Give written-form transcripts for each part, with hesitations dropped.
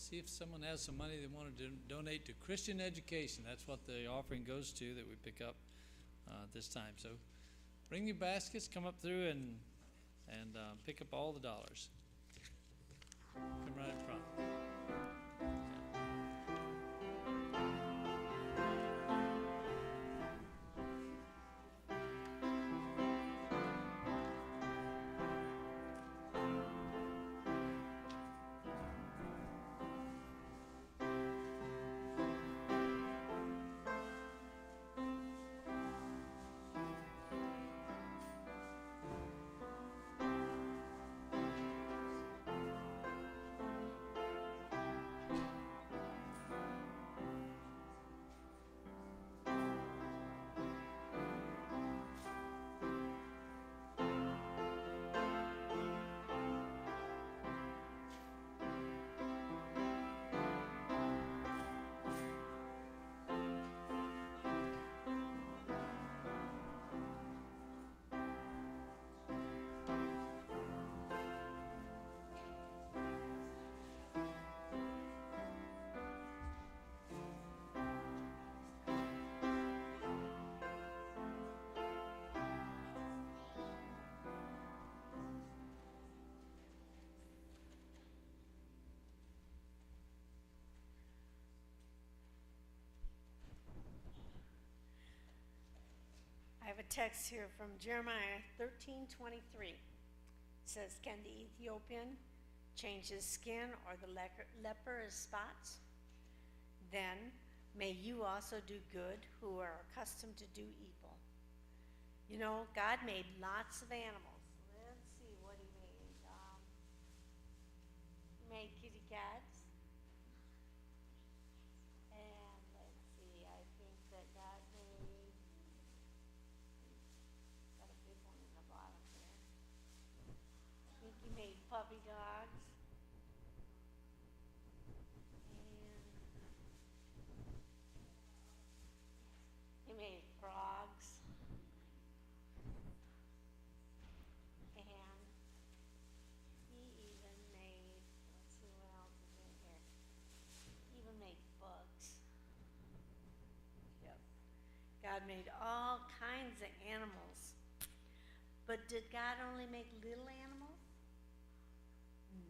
see if someone has some money they want to donate to Christian education. That's what the offering goes to that we pick up this time. So bring your baskets, come up through and pick up all the dollars. Come right in front. I have a text here from Jeremiah 13:23. It says, "Can the Ethiopian change his skin or the leper his spots? Then may you also do good who are accustomed to do evil." You know, God made lots of animals. Let's see what he made. He made kitty cats. And let's see, I think that God made, got a big one in the bottom there. I think he made puppy dogs. And he made frogs. And he even made, let's see what else is in here. He even made bugs. Yep. God made all kinds of animals. But did God only make little animals?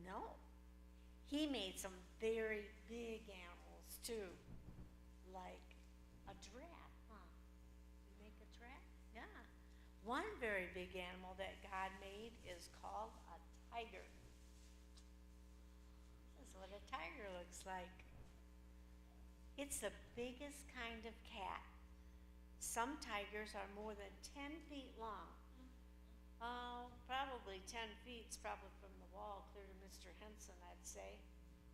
No. He made some very big animals too. Like a giraffe, huh? You make a giraffe? Yeah. One very big animal that God made is called a tiger. This is what a tiger looks like. It's the biggest kind of cat. Some tigers are more than 10 feet long. Oh, probably 10 feet is probably from the wall clear to Mr. Henson, I'd say.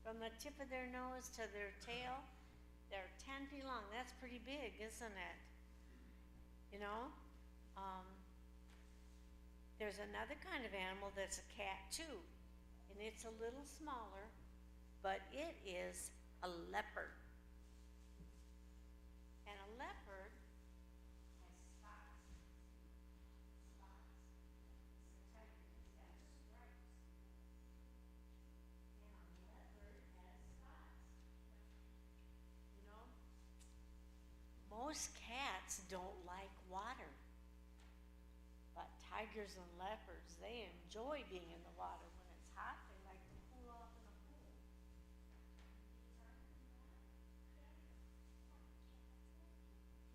From the tip of their nose to their tail, they're 10 feet long. That's pretty big, isn't it? You know? There's another kind of animal that's a cat too, and it's a little smaller, but it is a leopard. And a leopard has spots. It's a tiger, it's got stripes. And a leopard has spots. You know, most cats don't like water. But tigers and leopards, they enjoy being in the water. When it's hot, they like to cool off in the pool.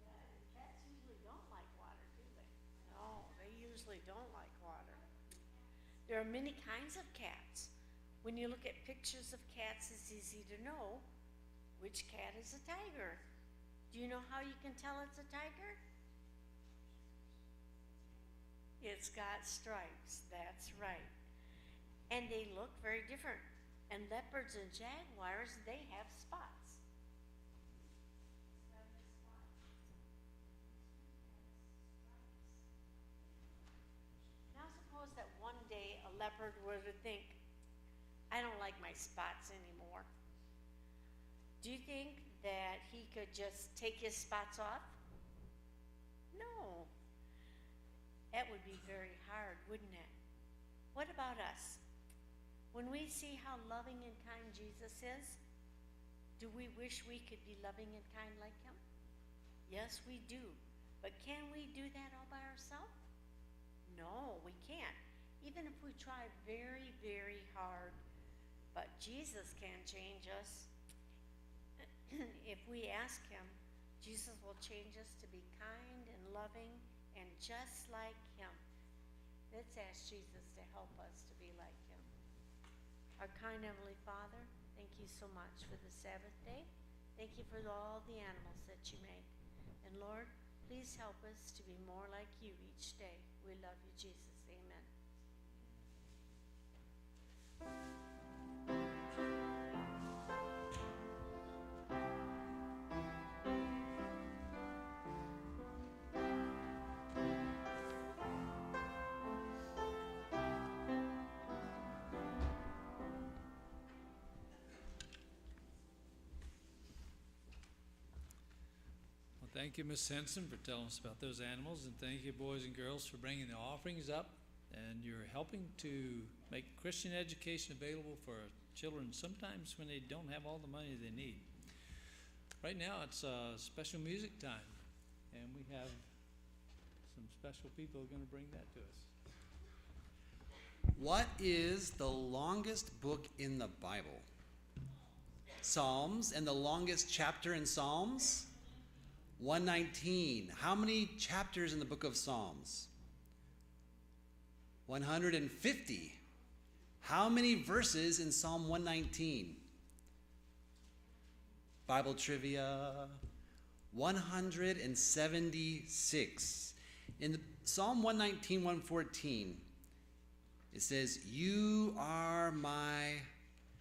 Yeah, cats usually don't like water, do they? No, they usually don't like water. There are many kinds of cats. When you look at pictures of cats, it's easy to know which cat is a tiger. Do you know how you can tell it's a tiger? It's got stripes, that's right. And they look very different. And leopards and jaguars, they have spots. Now suppose that one day a leopard were to think, I don't like my spots anymore. Do you think that he could just take his spots off? No. That would be very hard, wouldn't it? What about us? When we see how loving and kind Jesus is, Do we wish we could be loving and kind like him? Yes, we do. But can we do that all by ourselves? No, we can't. Even if we try very, very hard. But Jesus can change us. If we ask him, Jesus will change us to be kind and loving and just like him. Let's ask Jesus to help us to be like him. Our kind Heavenly Father, thank you so much for the Sabbath day. Thank you for all the animals that you make. And Lord, please help us to be more like you each day. We love you, Jesus. Amen. Well, thank you, Miss Henson, for telling us about those animals, and thank you, boys and girls, for bringing the offerings up. And you're helping to make Christian education available for children sometimes when they don't have all the money they need. Right now, it's special music time, and we have some special people who are going to bring that to us. What is the longest book in the Bible? Psalms. And the longest chapter in Psalms? 119. How many chapters in the book of Psalms? 150. How many verses in Psalm 119? Bible trivia. 176. In the Psalm 119, 114, it says, "You are my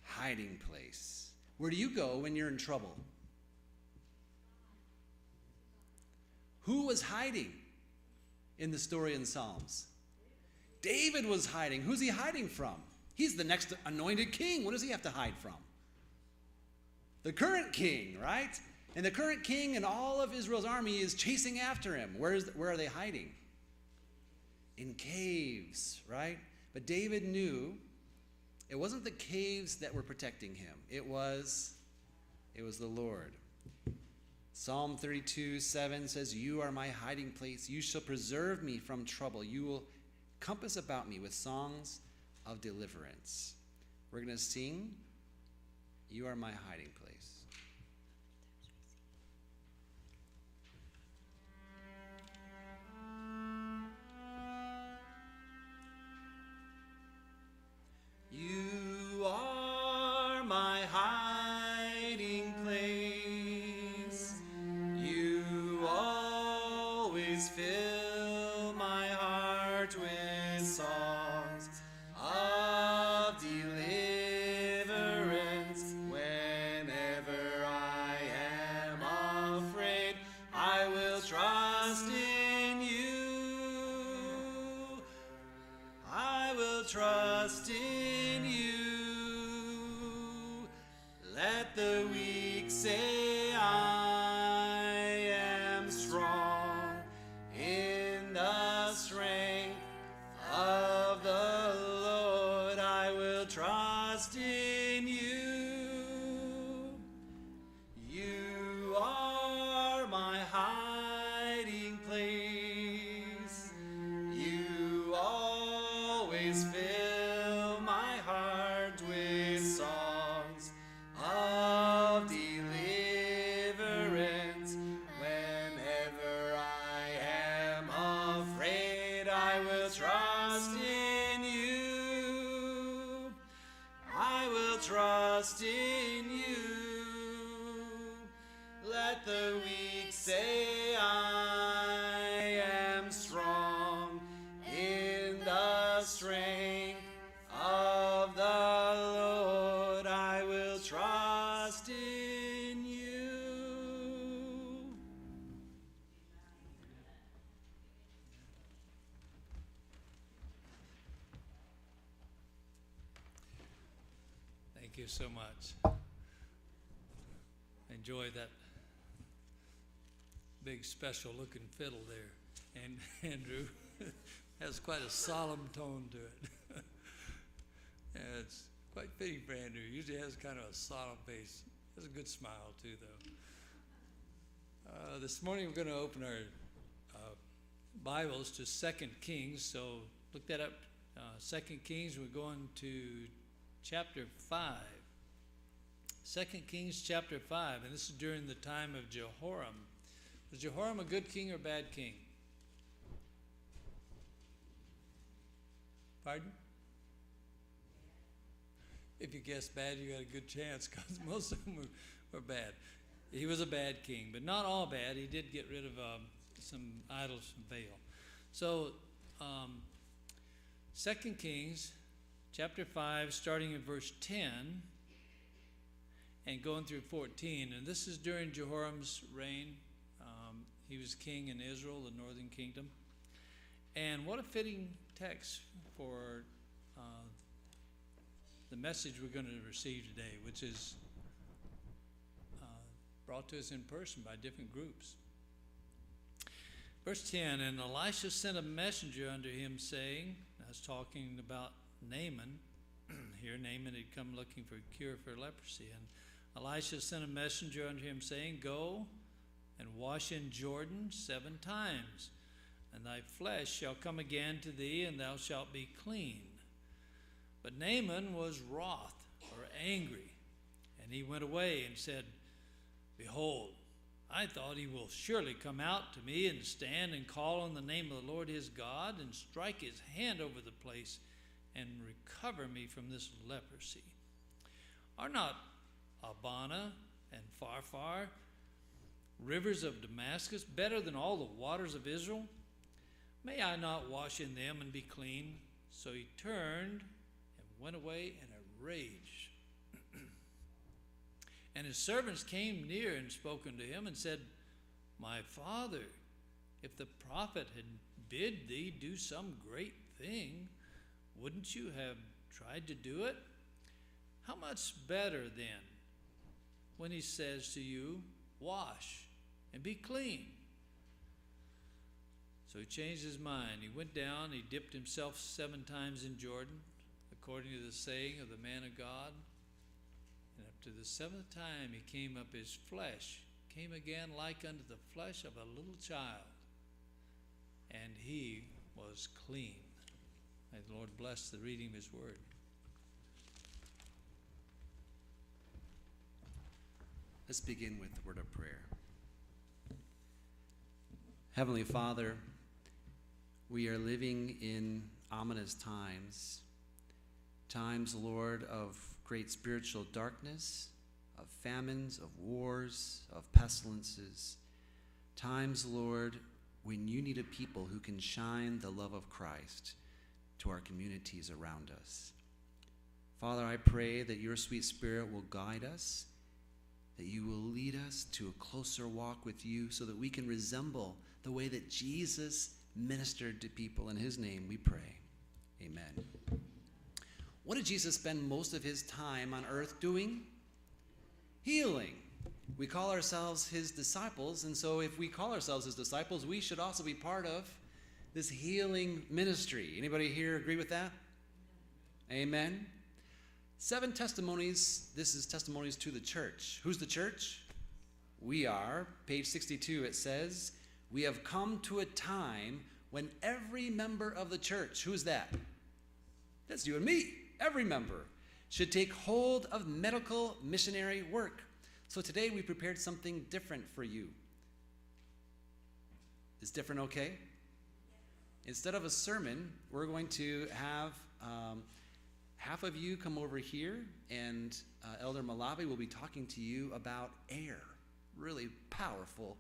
hiding place." Where do you go when you're in trouble? Who was hiding in the story in Psalms? David was hiding. Who's he hiding from? He's the next anointed king. What does he have to hide from? The current king, right? And the current king and all of Israel's army is chasing after him. Where are they hiding? In caves, right? But David knew it wasn't the caves that were protecting him. It was the Lord. Psalm 32:7 says, "You are my hiding place. You shall preserve me from trouble. You will compass about me with songs of deliverance." We're going to sing, "You are my hiding place." You are my hiding place. You always fill my heart with songs of deliverance. Whenever I am afraid, I will trust in you. I will trust in you. Let the weak say I am strong in the strength of the Lord. I will trust in you. You are my hiding place. You always fill my heart with songs of deliverance. Whenever I am afraid, I will trust in you. I will trust in you. Let the weak say I am strong in the strength of the Lord. I will trust in you. Thank you so much. Enjoy that big special looking fiddle there. And Andrew has quite a solemn tone to it. And it's quite fitting for Andrew. He usually has kind of a solemn face. That's a good smile too, though. This morning we're going to open our Bibles to 2 Kings. So look that up. 2 Kings, we're going to chapter 5. 2 Kings chapter 5, and this is during the time of Jehoram. Was Jehoram a good king or bad king? Pardon? If you guess bad, you got a good chance, because most of them were bad. He was a bad king, but not all bad. He did get rid of some idols from Baal. So, 2 Kings chapter 5, starting in verse 10 and going through 14. And this is during Jehoram's reign. He was king in Israel, the northern kingdom. And what a fitting text for the message we're going to receive today, which is brought to us in person by different groups. Verse 10, and Elisha sent a messenger unto him, saying, I was talking about Naaman. Here Naaman had come looking for a cure for leprosy. And Elisha sent a messenger unto him, saying, Go and wash in Jordan 7 times, and thy flesh shall come again to thee, and thou shalt be clean. But Naaman was wroth, or angry, and he went away and said, Behold, I thought he will surely come out to me and stand and call on the name of the Lord his God and strike his hand over the place and recover me from this leprosy. Are not Abana and Pharpar, rivers of Damascus, better than all the waters of Israel? May I not wash in them and be clean? So he turned and went away in a rage. And his servants came near and spoke unto him and said, My father, if the prophet had bid thee do some great thing, wouldn't you have tried to do it? How much better then when he says to you, Wash and be clean? So he changed his mind. He went down, he dipped himself 7 times in Jordan, according to the saying of the man of God. And up to the 7th time he came up, his flesh came again like unto the flesh of a little child, and he was clean. May the Lord bless the reading of his word. Let's begin with the word of prayer. Heavenly Father, we are living in ominous times, Lord, of great spiritual darkness, of famines, of wars, of pestilences. Times, Lord, when you need a people who can shine the love of Christ to our communities around us. Father, I pray that your sweet Spirit will guide us, that you will lead us to a closer walk with you so that we can resemble the way that Jesus ministered to people. In his name we pray. Amen. What did Jesus spend most of his time on earth doing? Healing. We call ourselves his disciples, and so if we call ourselves his disciples, we should also be part of this healing ministry. Anybody here agree with that? Amen. 7 testimonies. This is testimonies to the church. Who's the church? We are. Page 62, it says, we have come to a time when every member of the church, who's that? That's you and me. Every member should take hold of medical missionary work. So today we prepared something different for you. Is different okay? Instead of a sermon, we're going to have half of you come over here, and Elder Malavi will be talking to you about air. Really powerful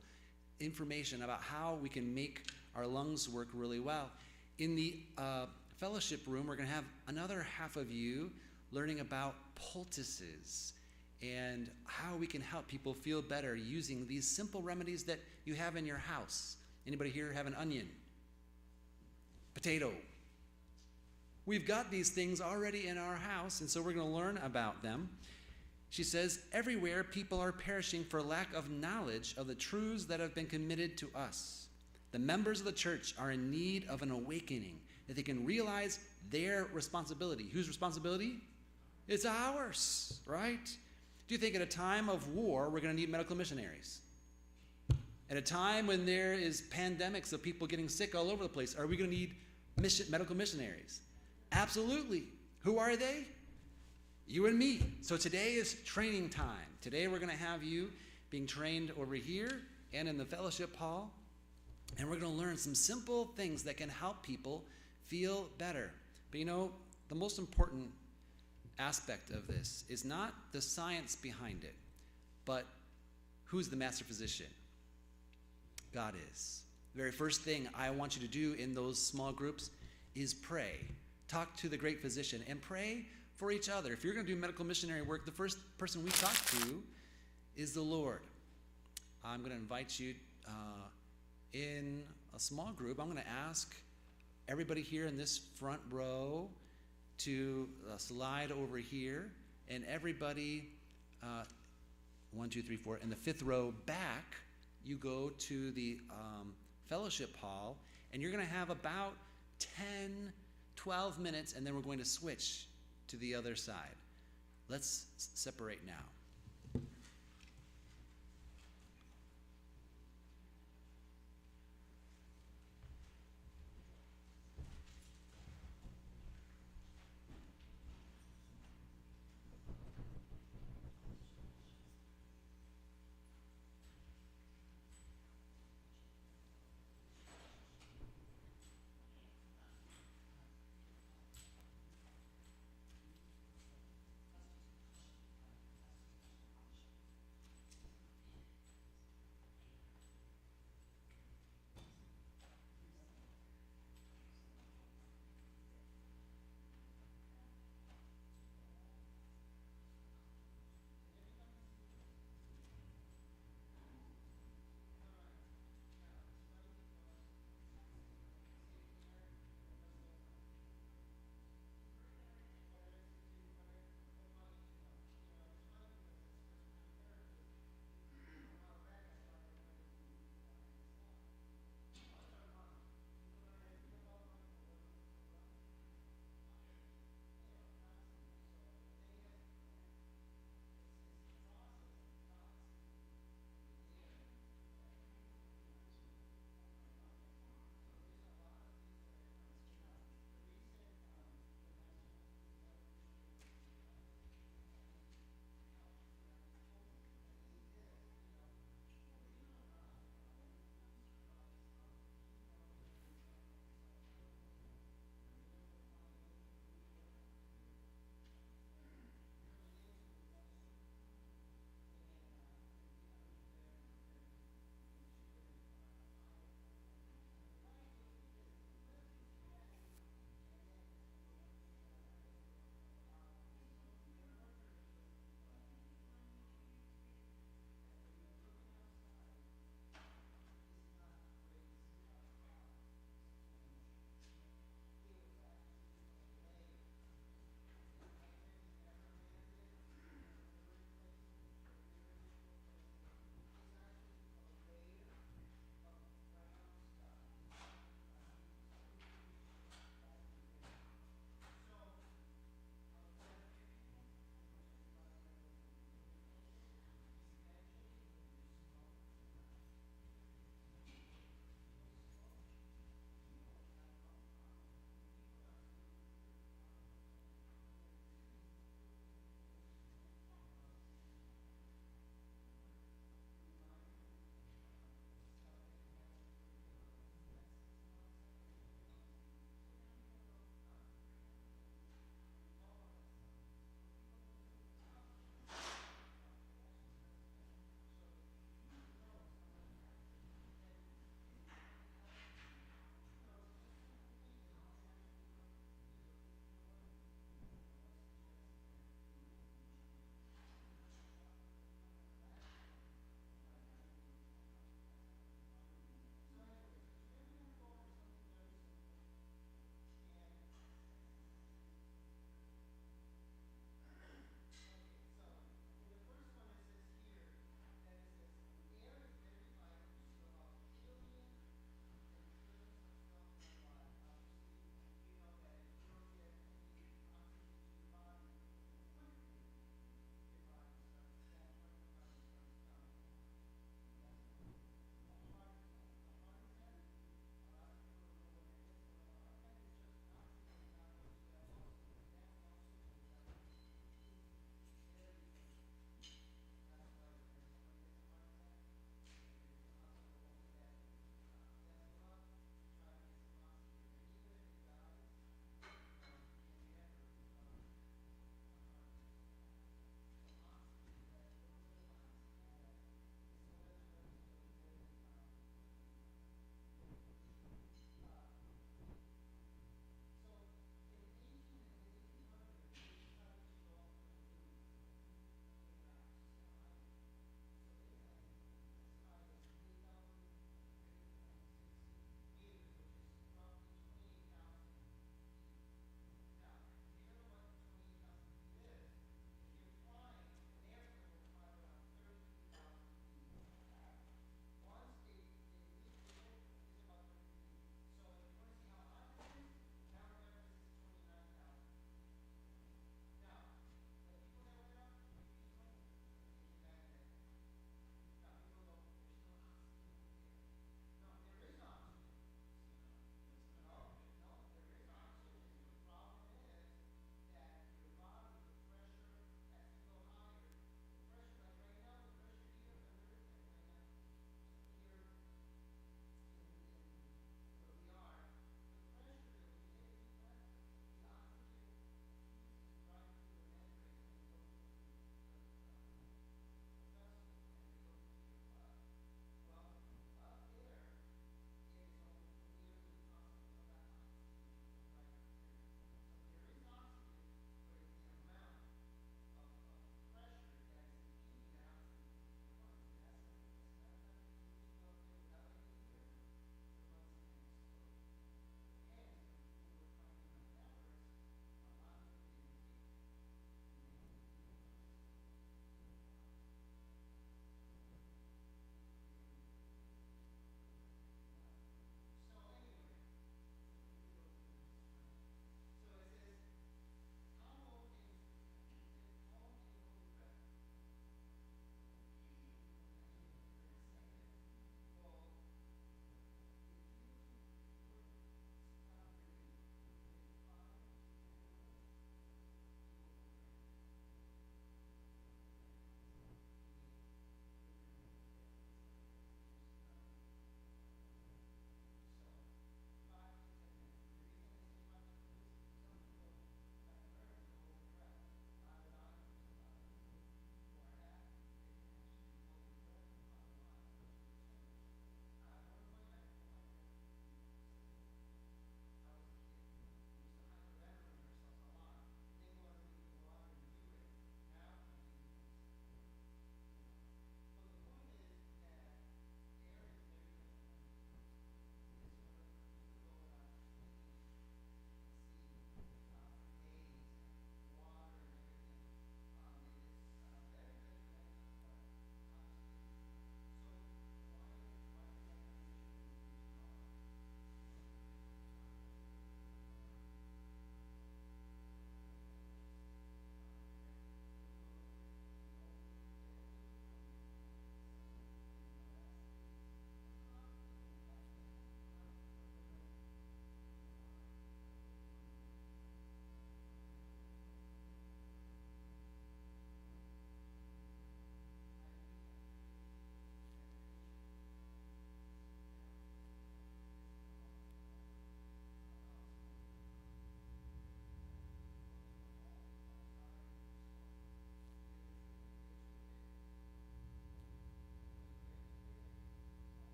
information about how we can make our lungs work really well. In the fellowship room, we're going to have another half of you learning about poultices and how we can help people feel better using these simple remedies that you have in your house. Anybody here have an onion? Potato? We've got these things already in our house, and so we're going to learn about them. She says, everywhere people are perishing for lack of knowledge of the truths that have been committed to us. The members of the church are in need of an awakening, that they can realize their responsibility. Whose responsibility? It's ours, right? Do you think at a time of war, we're going to need medical missionaries? At a time when there is pandemics of people getting sick all over the place, are we going to need medical missionaries? Absolutely. Who are they? You and me. So today is training time. Today we're going to have you being trained over here and in the fellowship hall. And we're going to learn some simple things that can help people feel better. But the most important aspect of this is not the science behind it, but who's the master physician? God is. The very first thing I want you to do in those small groups is pray. Talk to the great physician and pray for each other. If you're going to do medical missionary work, the first person we talk to is the Lord. I'm going to invite you in a small group. I'm going to ask everybody here in this front row to slide over here, and everybody, 1, 2, 3, 4, in the fifth row back, you go to the fellowship hall, and you're going to have about 10, 12 minutes, and then we're going to switch to the other side. Let's separate now.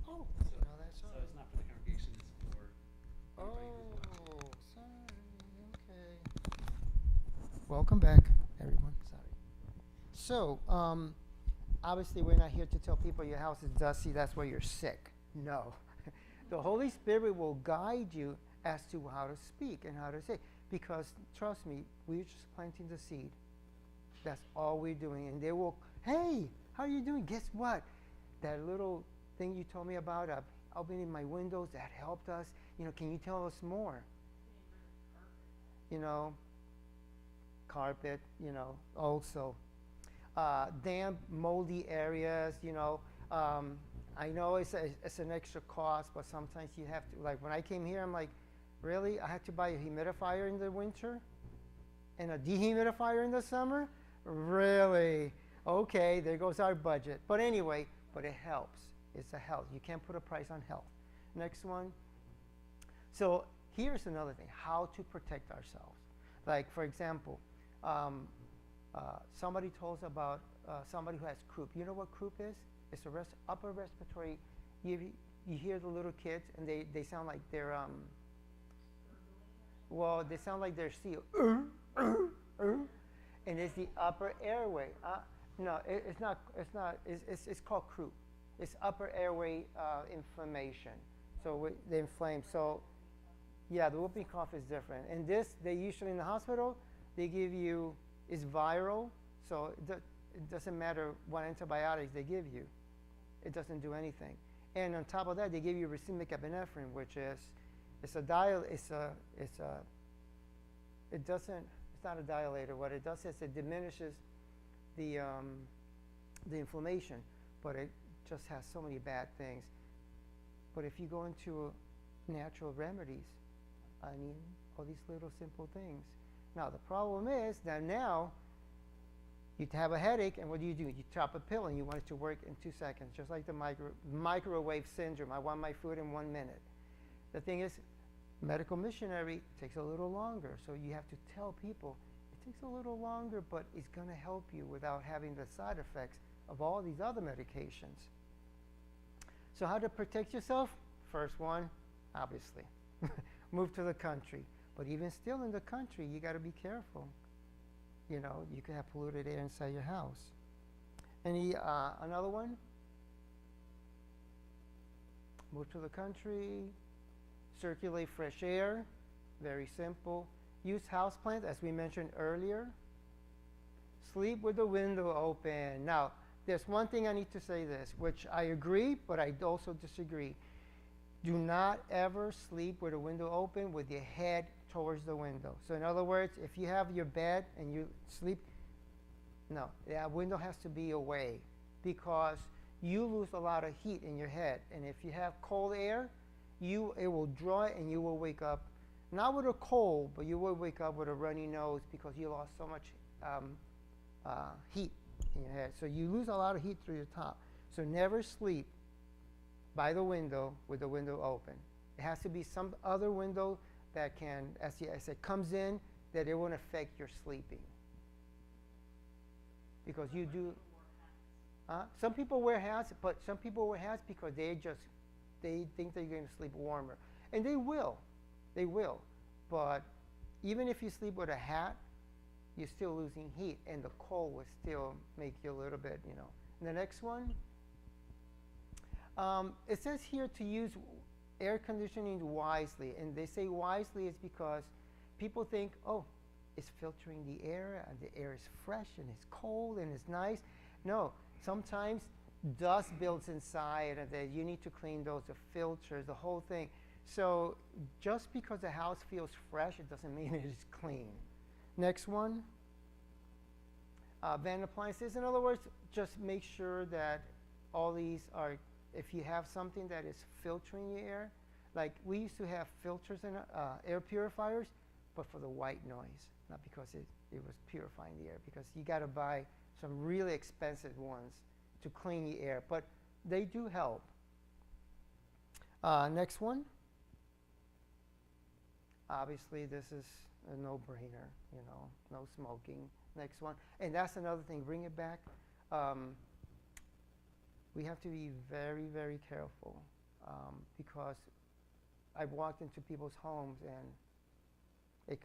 Oh, So, no, that's so all it's not for the congregation, it's for anybody who's Oh, sorry. Okay. Welcome back, everyone. Sorry. So, obviously, we're not here to tell people your house is dusty. That's why you're sick. No. The Holy Spirit will guide you as to how to speak and how to say. Because trust me, we're just planting the seed. That's all we're doing. And they will, hey, how are you doing? Guess what? That little thing you told me about, opening my windows, that helped us. You know, can you tell us more? You know, carpet, you know, also. Damp, moldy areas, you know. I know it's an extra cost, but sometimes you have to, like when I came here, I'm like, really? I had to buy a humidifier in the winter and a dehumidifier in the summer? Really? Okay, there goes our budget. But anyway, but it helps. It's a health. You can't put a price on health. Next one. So here's another thing, how to protect ourselves. Like, for example, somebody told us about somebody who has croup. You know what croup is? It's a upper respiratory. You hear the little kids, and they sound like they're, well, they sound like they're seal. And it's the upper airway. No, it's not. It's called croup. It's upper airway inflammation. So they inflame. So, yeah, the whooping cough is different. And this, they usually in the hospital, they give you, it's viral. So it doesn't matter what antibiotics they give you. It doesn't do anything. And on top of that, they give you racemic epinephrine, which is, it's not a dilator. What it does is it diminishes the inflammation, but it just has so many bad things. But if you go into natural remedies, I mean, all these little simple things. Now, the problem is that now you have a headache, and what do? You chop a pill, and you want it to work in 2 seconds, just like the microwave syndrome. I want my food in 1 minute. The thing is, medical missionary takes a little longer, so you have to tell people it takes a little longer, but it's going to help you without having the side effects of all these other medications. So how to protect yourself? First one, obviously, move to the country. But even still in the country, you got to be careful. You know, you can have polluted air inside your house. Any another one? Move to the country. Circulate fresh air. Very simple. Use houseplants, as we mentioned earlier. Sleep with the window open. Now, there's one thing I need to say this, which I agree, but I also disagree. Do not ever sleep with the window open with your head towards the window. So in other words, if you have your bed and you sleep, no, that window has to be away because you lose a lot of heat in your head. And if you have cold air, it will draw it and you will wake up, not with a cold, but you will wake up with a runny nose because you lost so much heat in your head. So you lose a lot of heat through your top. So never sleep by the window with the window open. It has to be some other window that can, as I said, comes in, that it won't affect your sleeping. Because you do, some people wear hats, but some people wear hats because they think they're going to sleep warmer. And they will, but even if you sleep with a hat, you're still losing heat, and the cold will still make you a little bit, you know. And the next one, it says here to use air conditioning wisely, and they say wisely is because people think, oh, it's filtering the air, and the air is fresh, and it's cold, and it's nice. No, sometimes dust builds inside, and then you need to clean those, the filters, the whole thing. So just because the house feels fresh, it doesn't mean it is clean. Next one, van appliances. In other words, just make sure that all these are, if you have something that is filtering your air, like we used to have filters in air purifiers, but for the white noise, not because it was purifying the air, because you got to buy some really expensive ones to clean the air, but they do help. Next one. Obviously, this is a no-brainer, you know, no smoking. Next one. And that's another thing, bring it back. We have to be very, very careful because I've walked into people's homes and they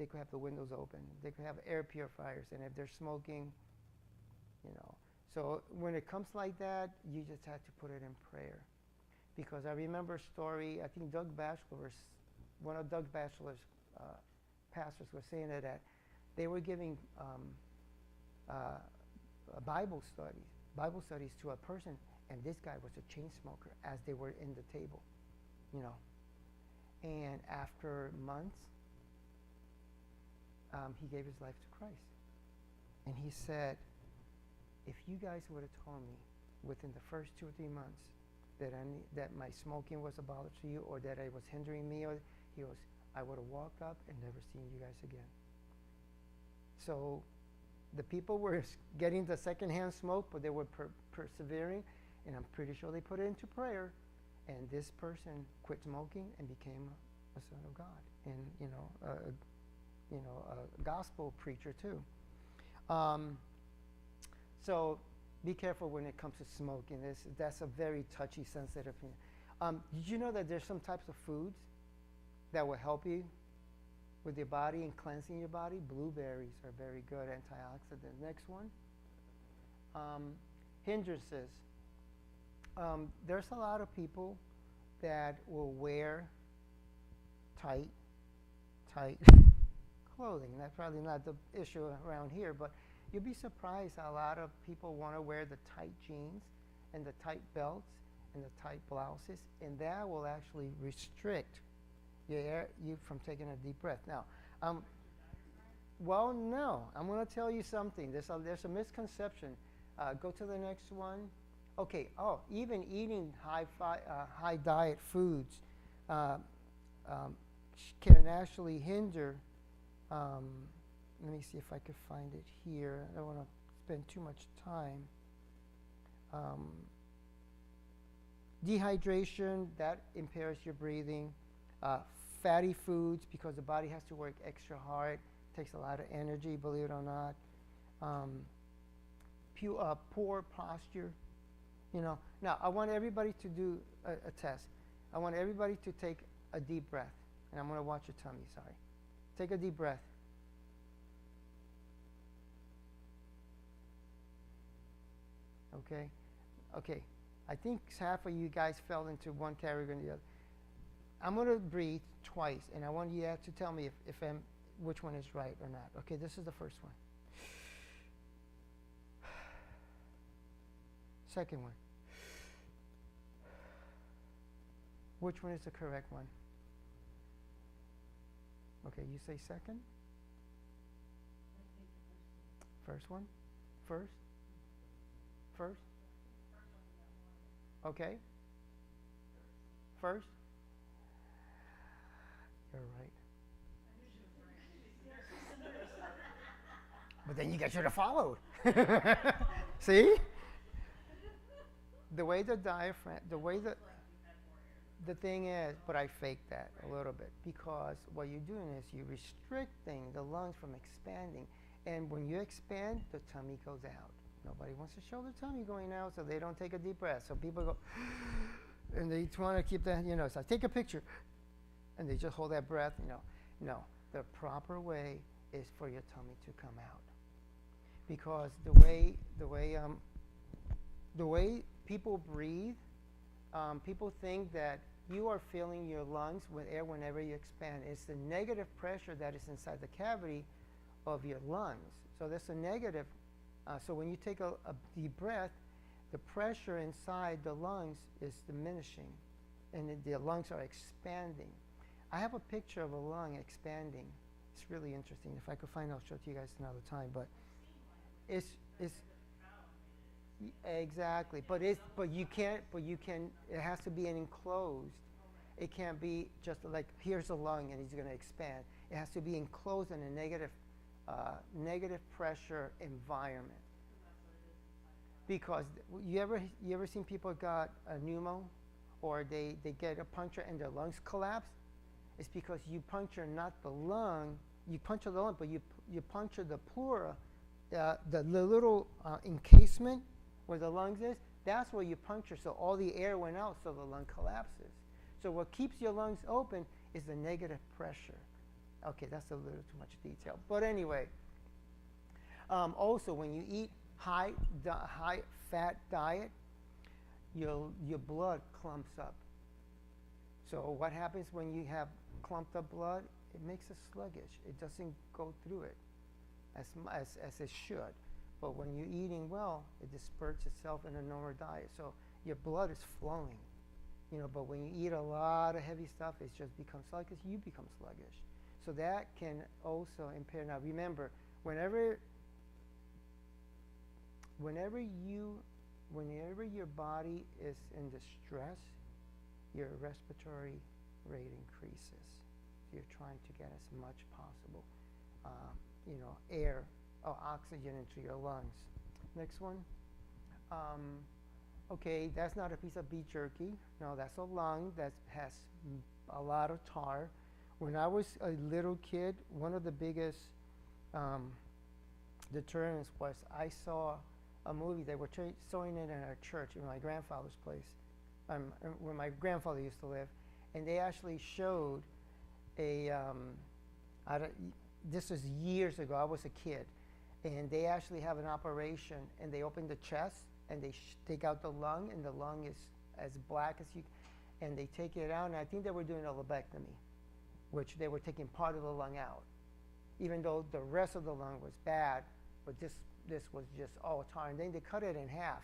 could have the windows open. They could have air purifiers, and if they're smoking, you know. So when it comes like that, you just have to put it in prayer. Because I remember a story, I think one of Doug Batchelor's pastors was saying that they were giving Bible studies to a person, and this guy was a chain smoker as they were in the table, you know. And after months, he gave his life to Christ. And he said, if you guys would have told me within the first 2 or 3 months that my smoking was abolished to you, or that it was hindering me, or he goes, I would have walked up and never seen you guys again. So the people were getting the secondhand smoke, but they were persevering, and I'm pretty sure they put it into prayer, and this person quit smoking and became a son of God, and a gospel preacher too. So be careful when it comes to smoking. That's a very touchy, sensitive thing. Did you know that there's some types of foods that will help you with your body and cleansing your body? Blueberries are very good antioxidant. Next one. Hindrances. There's a lot of people that will wear tight clothing. That's probably not the issue around here, but you'll be surprised how a lot of people want to wear the tight jeans and the tight belts and the tight blouses, and that will actually restrict you from taking a deep breath. Now, well, no. I'm going to tell you something. There's a misconception. Go to the next one. Okay. Oh, even eating high diet foods can actually hinder. Let me see if I can find it here. I don't want to spend too much time. Dehydration, that impairs your breathing. Fatty foods, because the body has to work extra hard, takes a lot of energy, believe it or not. Poor posture. You know. Now, I want everybody to do a test. I want everybody to take a deep breath, and I'm going to watch your tummy. Sorry. Take a deep breath. Okay. I think half of you guys fell into one category or the other. I'm going to breathe twice, and I want you to tell me which one is right or not. Okay, this is the first one. Second one. Which one is the correct one? Okay, you say second? First one? First? Okay. First? You're right. But then you guys should have followed. See? The way the diaphragm, the thing is, but I faked that a little bit, because what you're doing is you're restricting the lungs from expanding. And when you expand, the tummy goes out. Nobody wants to show their tummy going out, so they don't take a deep breath. So people go, and they want to keep that, so I take a picture, and they just hold that breath, No, the proper way is for your tummy to come out. Because the way people breathe, people think that you are filling your lungs with air whenever you expand. It's the negative pressure that is inside the cavity of your lungs. So that's a negative. So when you take a deep breath, the pressure inside the lungs is diminishing, and the lungs are expanding. I have a picture of a lung expanding. It's really interesting. If I could find it, I'll show it to you guys another time. But it's exactly. But you can. It has to be an enclosed. It can't be just like, here's a lung and he's going to expand. It has to be enclosed in a negative pressure environment. Because you ever seen people got a pneumo, or they get a puncture and their lungs collapse? It's because you puncture not the lung, you puncture the lung, but you puncture the pleura, the little encasement where the lungs is. That's where you puncture, so all the air went out, so the lung collapses. So what keeps your lungs open is the negative pressure. Okay, that's a little too much detail. But anyway, also when you eat high fat diet, your blood clumps up. So what happens when you have clumped up blood? It makes us sluggish. It doesn't go through it as it should. But when you're eating well, it disperses itself in a normal diet. So your blood is flowing. But when you eat a lot of heavy stuff, it just becomes sluggish. You become sluggish. So that can also impair. Now remember, whenever your body is in distress, your respiratory rate increases. You're trying to get as much possible, air or oxygen into your lungs. Next one. Okay, that's not a piece of beef jerky. No, that's a lung that has a lot of tar. When I was a little kid, one of the biggest deterrents was I saw a movie. They were showing it in our church, in my grandfather's place, where my grandfather used to live, and they actually showed this was years ago. I was a kid, and they actually have an operation, and they open the chest, and they take out the lung, and the lung is as black as you, and they take it out, and I think they were doing a lobectomy, which they were taking part of the lung out, even though the rest of the lung was bad, but this was just all tar, and then they cut it in half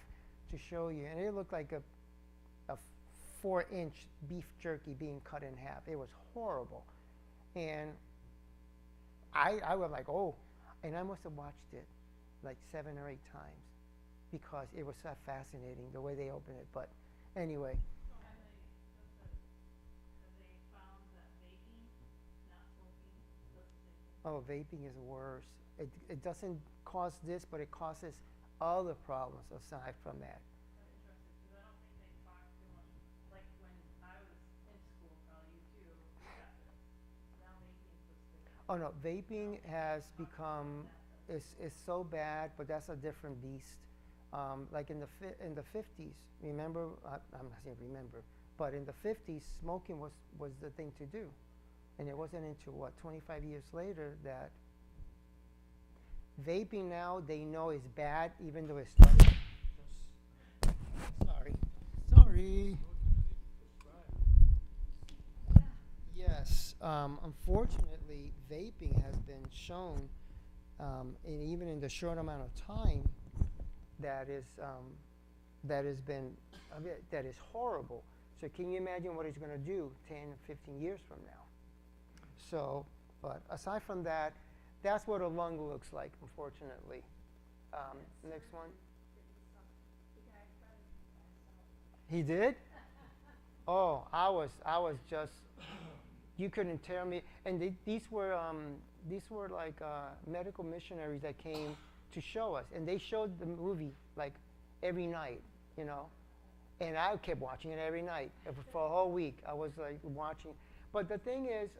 to show you, and it looked like a 4-inch beef jerky being cut in half. It was horrible. And I was like, oh, and I must have watched it like 7 or 8 times because it was so fascinating the way they opened it. But anyway. So have they found that vaping, not smoking, does the same thing? Oh, vaping is worse. It doesn't cause this, but it causes other problems aside from that. That's interesting, because I don't think they talk too much. Like when I was in school, probably you too, we got this. Now vaping's just different. Oh no, vaping has become is so bad, but that's a different beast. Like in the 50s, remember? I'm not saying remember, but in the 50s, smoking was the thing to do, and it wasn't until 25 years later that vaping now they know is bad, even though it's started. Sorry. Yes, unfortunately, vaping has been shown, and even in the short amount of time, that is horrible. So can you imagine what it's going to do 10, 15 years from now? So, but aside from that, that's what a lung looks like, unfortunately. Next one. He did? Oh, I was just, you couldn't tell me. And these were like medical missionaries that came to show us, and they showed the movie like every night, and I kept watching it every night for a whole week. I was like watching, but the thing is,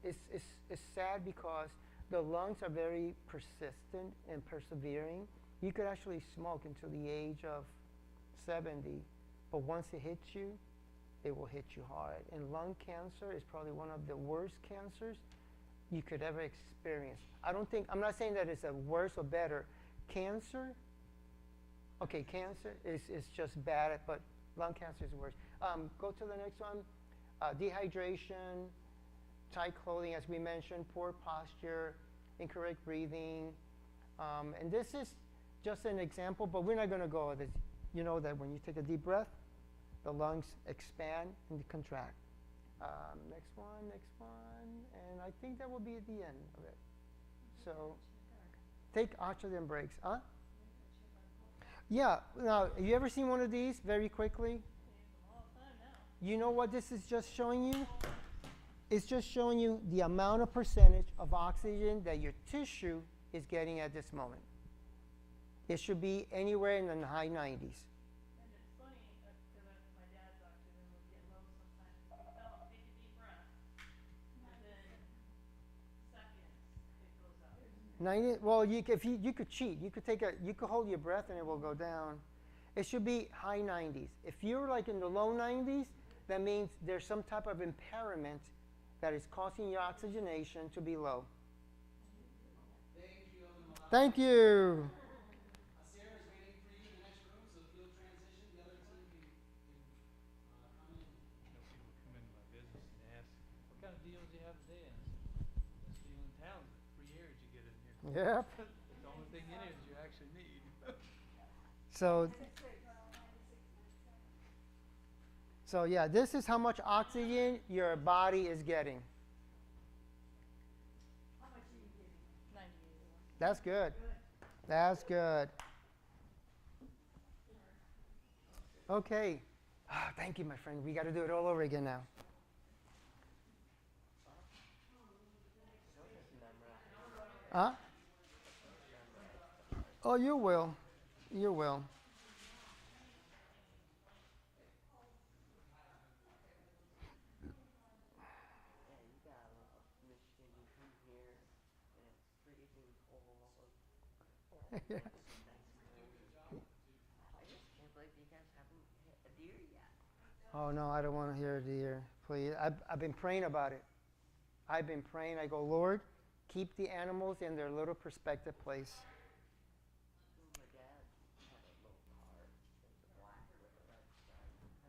it's sad because the lungs are very persistent and persevering. You could actually smoke until the age of 70, but once it hits you, it will hit you hard. And lung cancer is probably one of the worst cancers you could ever experience. I'm not saying that it's a worse or better. Cancer is just bad, but lung cancer is worse. Go to the next one. Dehydration, tight clothing, as we mentioned, poor posture, incorrect breathing. And this is just an example, but we're not going to go over this. You know that when you take a deep breath, the lungs expand and contract. Next one, and I think that will be at the end of it. So take oxygen breaks. Huh? Yeah, now, have you ever seen one of these very quickly? You know what this is just showing you? It's just showing you the amount of percentage of oxygen that your tissue is getting at this moment. It should be anywhere in the high 90s. And it's funny, because my dad's oxygen would get low sometimes. You tell him, take a deep breath, and then seconds, it goes up. 90. Well, you could cheat. You could hold your breath and it will go down. It should be high 90s. If you're like in the low 90s, that means there's some type of impairment that is causing your oxygenation to be low. Thank you. Sarah's waiting for you in the next room, so if you'll transition, the other team can come in. You know, people come into my business and ask, what kind of deals do you have today? And best deal in town is free air that you get in here. Yep. The only thing in it is you actually need. So yeah, this is how much oxygen your body is getting. How much are you getting? 98. That's good. That's good. Okay. Thank you, my friend. We got to do it all over again now. Huh? Oh, you will. You will. Yeah. Oh no, I don't want to hear a deer. Please, I've been praying about it. I've been praying. I go, Lord, keep the animals in their little perspective place.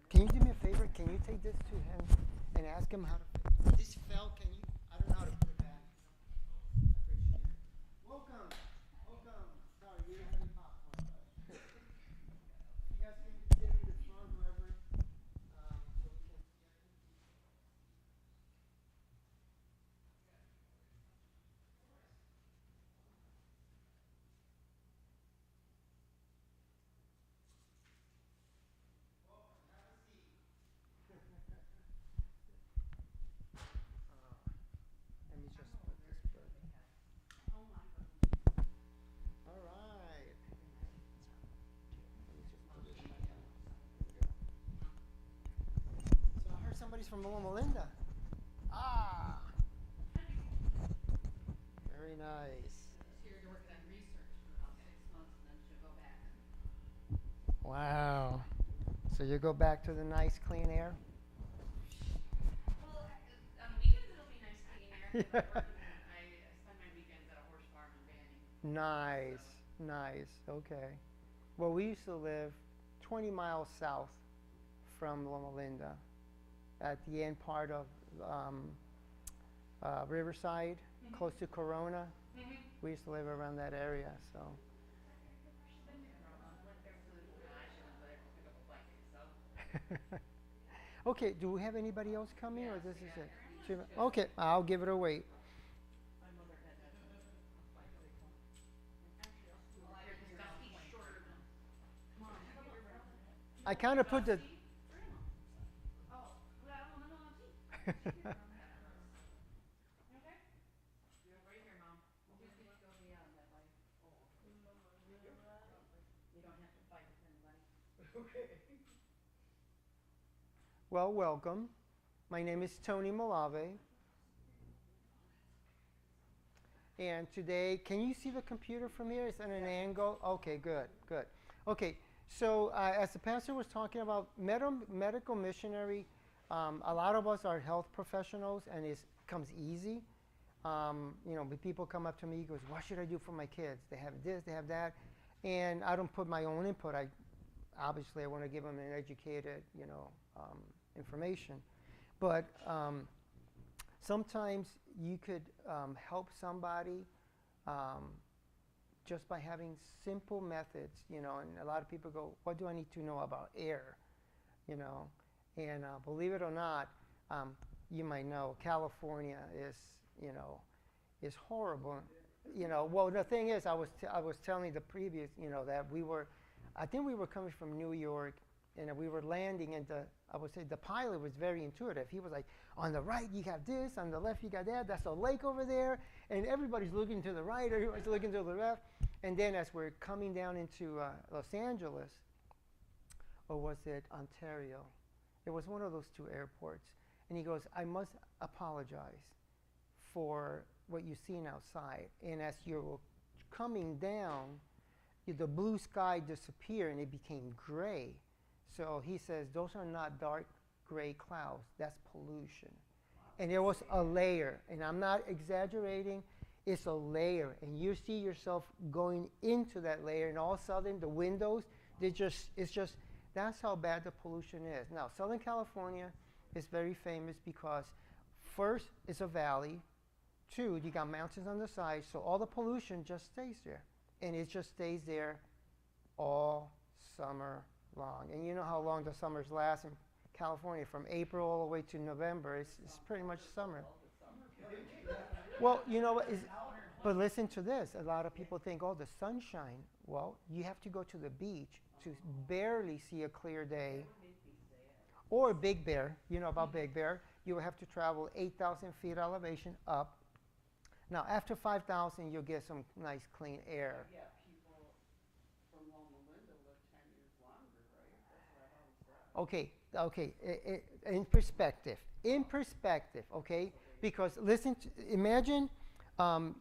Can you do me a favor? Can you take this to him and ask him how to? This fell. Can you? I don't know how to put it back. I appreciate it. Welcome. Welcome. Sorry, we don't have any popcorn. But you guys can sit in the front, whoever. So we can see everything. Let me just put this first. All right. Let me just put it in my hand. There we go. So I heard somebody's from Loma Linda. Ah. Very nice. Here to work on research for about 6 months and then she'll go back. Wow. So you go back to the nice clean air? Well, on the weekends it'll be nice clean air. 'Cause I work and I spend my weekends at a horse farm in Banning. Nice. Nice. Okay. Well, we used to live 20 miles south from Loma Linda at the end part of Riverside, close to Corona. We used to live around that area, so. Went there for the, I shouldn't, but I pick up a blanket, so. Okay, do we have anybody else coming, or Yes, this we is got it? Aaron. Okay, I'll give it a wait. My mother had that. Well, I heard Dusty's shorter than. Come on, give her around. I kind of put the. Oh, well, no, no, no, okay? Right here, Mom. We'll just go beyond that way. You don't have to fight with anybody. Well, welcome. My name is Tony Malave. And today, can you see the computer from here? It's at an angle? Okay, good, good. Okay, so as the pastor was talking about medical missionary, a lot of us are health professionals and it comes easy. You know, people come up to me, goes, what should I do for my kids? They have this, they have that. And I don't put my own input. Obviously, I want to give them an educated, information. But sometimes you could help somebody just by having simple methods, and a lot of people go, what do I need to know about air? And believe it or not, you might know California is horrible. Well, the thing is, I was telling the previous, that I think we were coming from New York, and we were landing into, I would say the pilot was very intuitive. He was like, on the right you have this, on the left you got that, that's a lake over there, and everybody's looking to the right, everybody's looking to the left. And then as we're coming down into Los Angeles, or was it Ontario? It was one of those two airports. And he goes, I must apologize for what you've seen outside. And as you're coming down, the blue sky disappeared and it became gray. So he says those are not dark gray clouds. That's pollution. And there was a layer, and I'm not exaggerating. It's a layer, and you see yourself going into that layer, and all of a sudden the windows, that's how bad the pollution is. Now, Southern California is very famous because first, it's a valley. Two, you got mountains on the side, so all the pollution just stays there. And it just stays there all summer long. And you know how long the summers last in California, from April all the way to November. It's pretty much summer. Well, you know what? But listen to this. A lot of people think, oh, the sunshine. Well, you have to go to the beach to barely see a clear day. Or Big Bear. You know about Big Bear. You will have to travel 8,000 feet elevation up. Now, after 5,000, you'll get some nice clean air. Yeah, people from Loma Linda live 10 years longer, right? That's what I heard. Okay. In perspective, okay? Because imagine,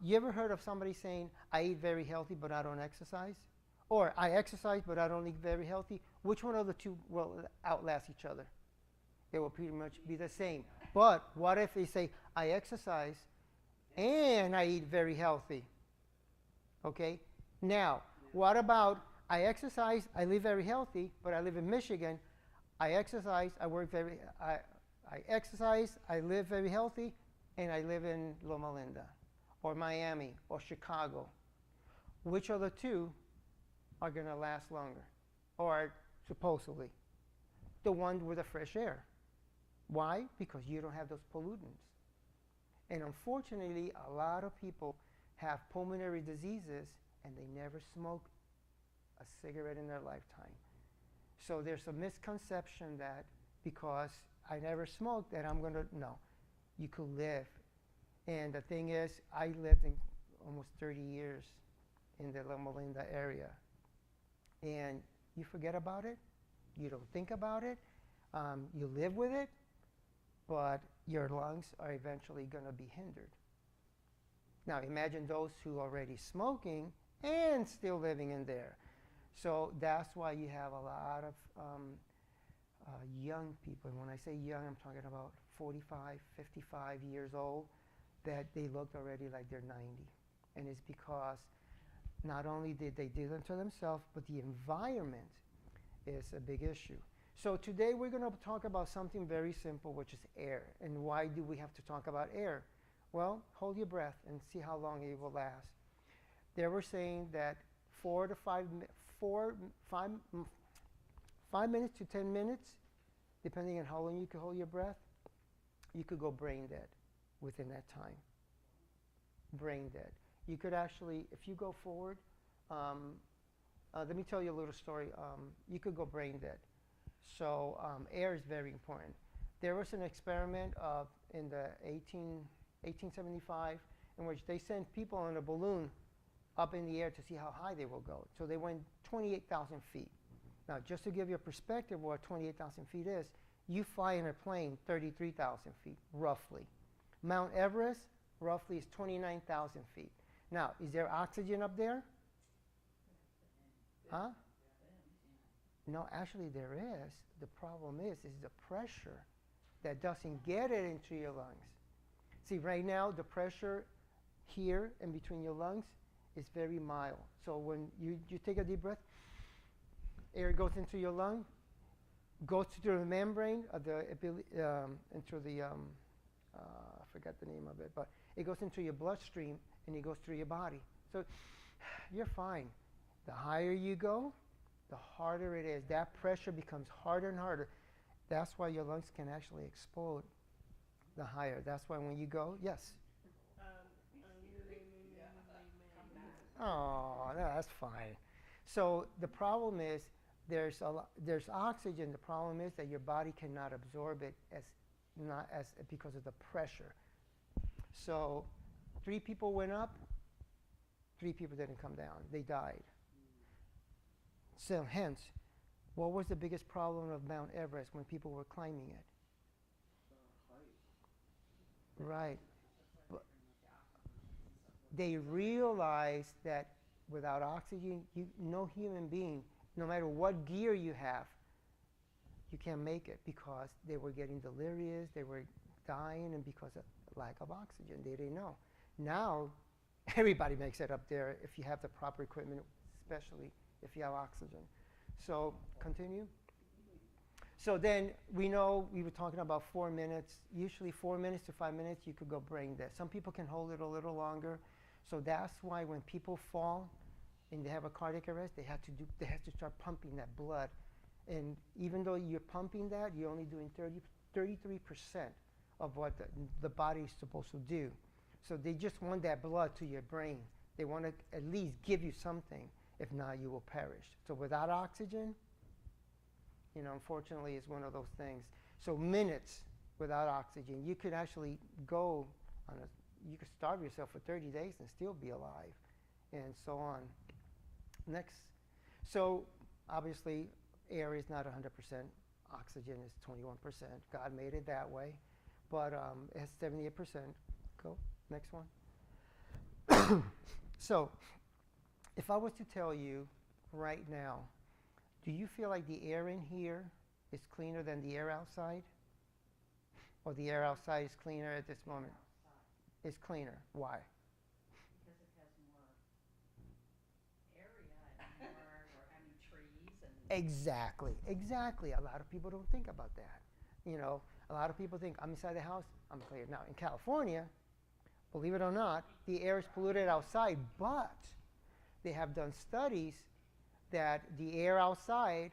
you ever heard of somebody saying, I eat very healthy, but I don't exercise? Or I exercise, but I don't eat very healthy? Which one of the two will outlast each other? They will pretty much be the same. But what if they say, I exercise and I eat very healthy? Okay? Now, what about I exercise, I live very healthy, but I live in Michigan. I exercise, I exercise, I live very healthy, and I live in Loma Linda, or Miami, or Chicago. Which of the two are going to last longer? Or supposedly? The one with the fresh air. Why? Because you don't have those pollutants. And unfortunately, a lot of people have pulmonary diseases and they never smoked a cigarette in their lifetime. So there's a misconception that because I never smoked that I'm going to, no, you could live. And the thing is, I lived in almost 30 years in the Loma Linda area. And you forget about it, you don't think about it, you live with it, but your lungs are eventually going to be hindered. Now imagine those who are already smoking and still living in there. So that's why you have a lot of young people. And when I say young, I'm talking about 45, 55 years old, that they look already like they're 90. And it's because not only did they do them to themselves, but the environment is a big issue. So today we're going to talk about something very simple, which is air. And why do we have to talk about air? Well, hold your breath and see how long it will last. They were saying that 5 minutes to 10 minutes, depending on how long you can hold your breath, you could go brain dead within that time. Brain dead. You could actually, if you go forward, let me tell you a little story. You could go brain dead. So air is very important. There was an experiment in the 1875 in which they sent people on a balloon up in the air to see how high they will go. So they went 28,000 feet. Now, just to give you a perspective of what 28,000 feet is, you fly in a plane 33,000 feet, roughly. Mount Everest, roughly, is 29,000 feet. Now, is there oxygen up there? Huh? No, actually there is. The problem is the pressure that doesn't get it into your lungs. See, right now, the pressure here and between your lungs is very mild. So when you take a deep breath, air goes into your lung, goes through the membrane of the into the I forgot the name of it, but it goes into your bloodstream and it goes through your body. So you're fine. The higher you go, the harder it is. That pressure becomes harder and harder. That's why your lungs can actually explode the higher. That's why when you go, yes. Oh, no, that's fine. So the problem is there's oxygen. The problem is that your body cannot absorb it because of the pressure. So 3 people went up, 3 people didn't come down. They died. So hence, what was the biggest problem of Mount Everest when people were climbing it? Right. But they realized that without oxygen, no human being, no matter what gear you have, you can't make it because they were getting delirious, they were dying, and because of lack of oxygen, they didn't know. Now, everybody makes it up there if you have the proper equipment, especially if you have oxygen. So, continue. So then we know we were talking about 4 minutes. Usually 4 minutes to 5 minutes, you could go brain dead. Some people can hold it a little longer. So that's why when people fall and they have a cardiac arrest, they have to start pumping that blood. And even though you're pumping that, you're only doing 33% of what the body is supposed to do. So they just want that blood to your brain. They want to at least give you something. If not, you will perish. So without oxygen, unfortunately, it's one of those things. So minutes without oxygen, you could actually go on you could starve yourself for 30 days and still be alive, and so on. Next. So obviously, air is not 100%. Oxygen is 21%. God made it that way, but it has 78%. Go, next one. So if I was to tell you right now, do you feel like the air in here is cleaner than the air outside? Or the air outside is cleaner at this moment? It's cleaner. Why? Because it has more area and more, trees and. Exactly. A lot of people don't think about that. A lot of people think, I'm inside the house, I'm clear. Now, in California, believe it or not, the air is polluted outside, but they have done studies that the air outside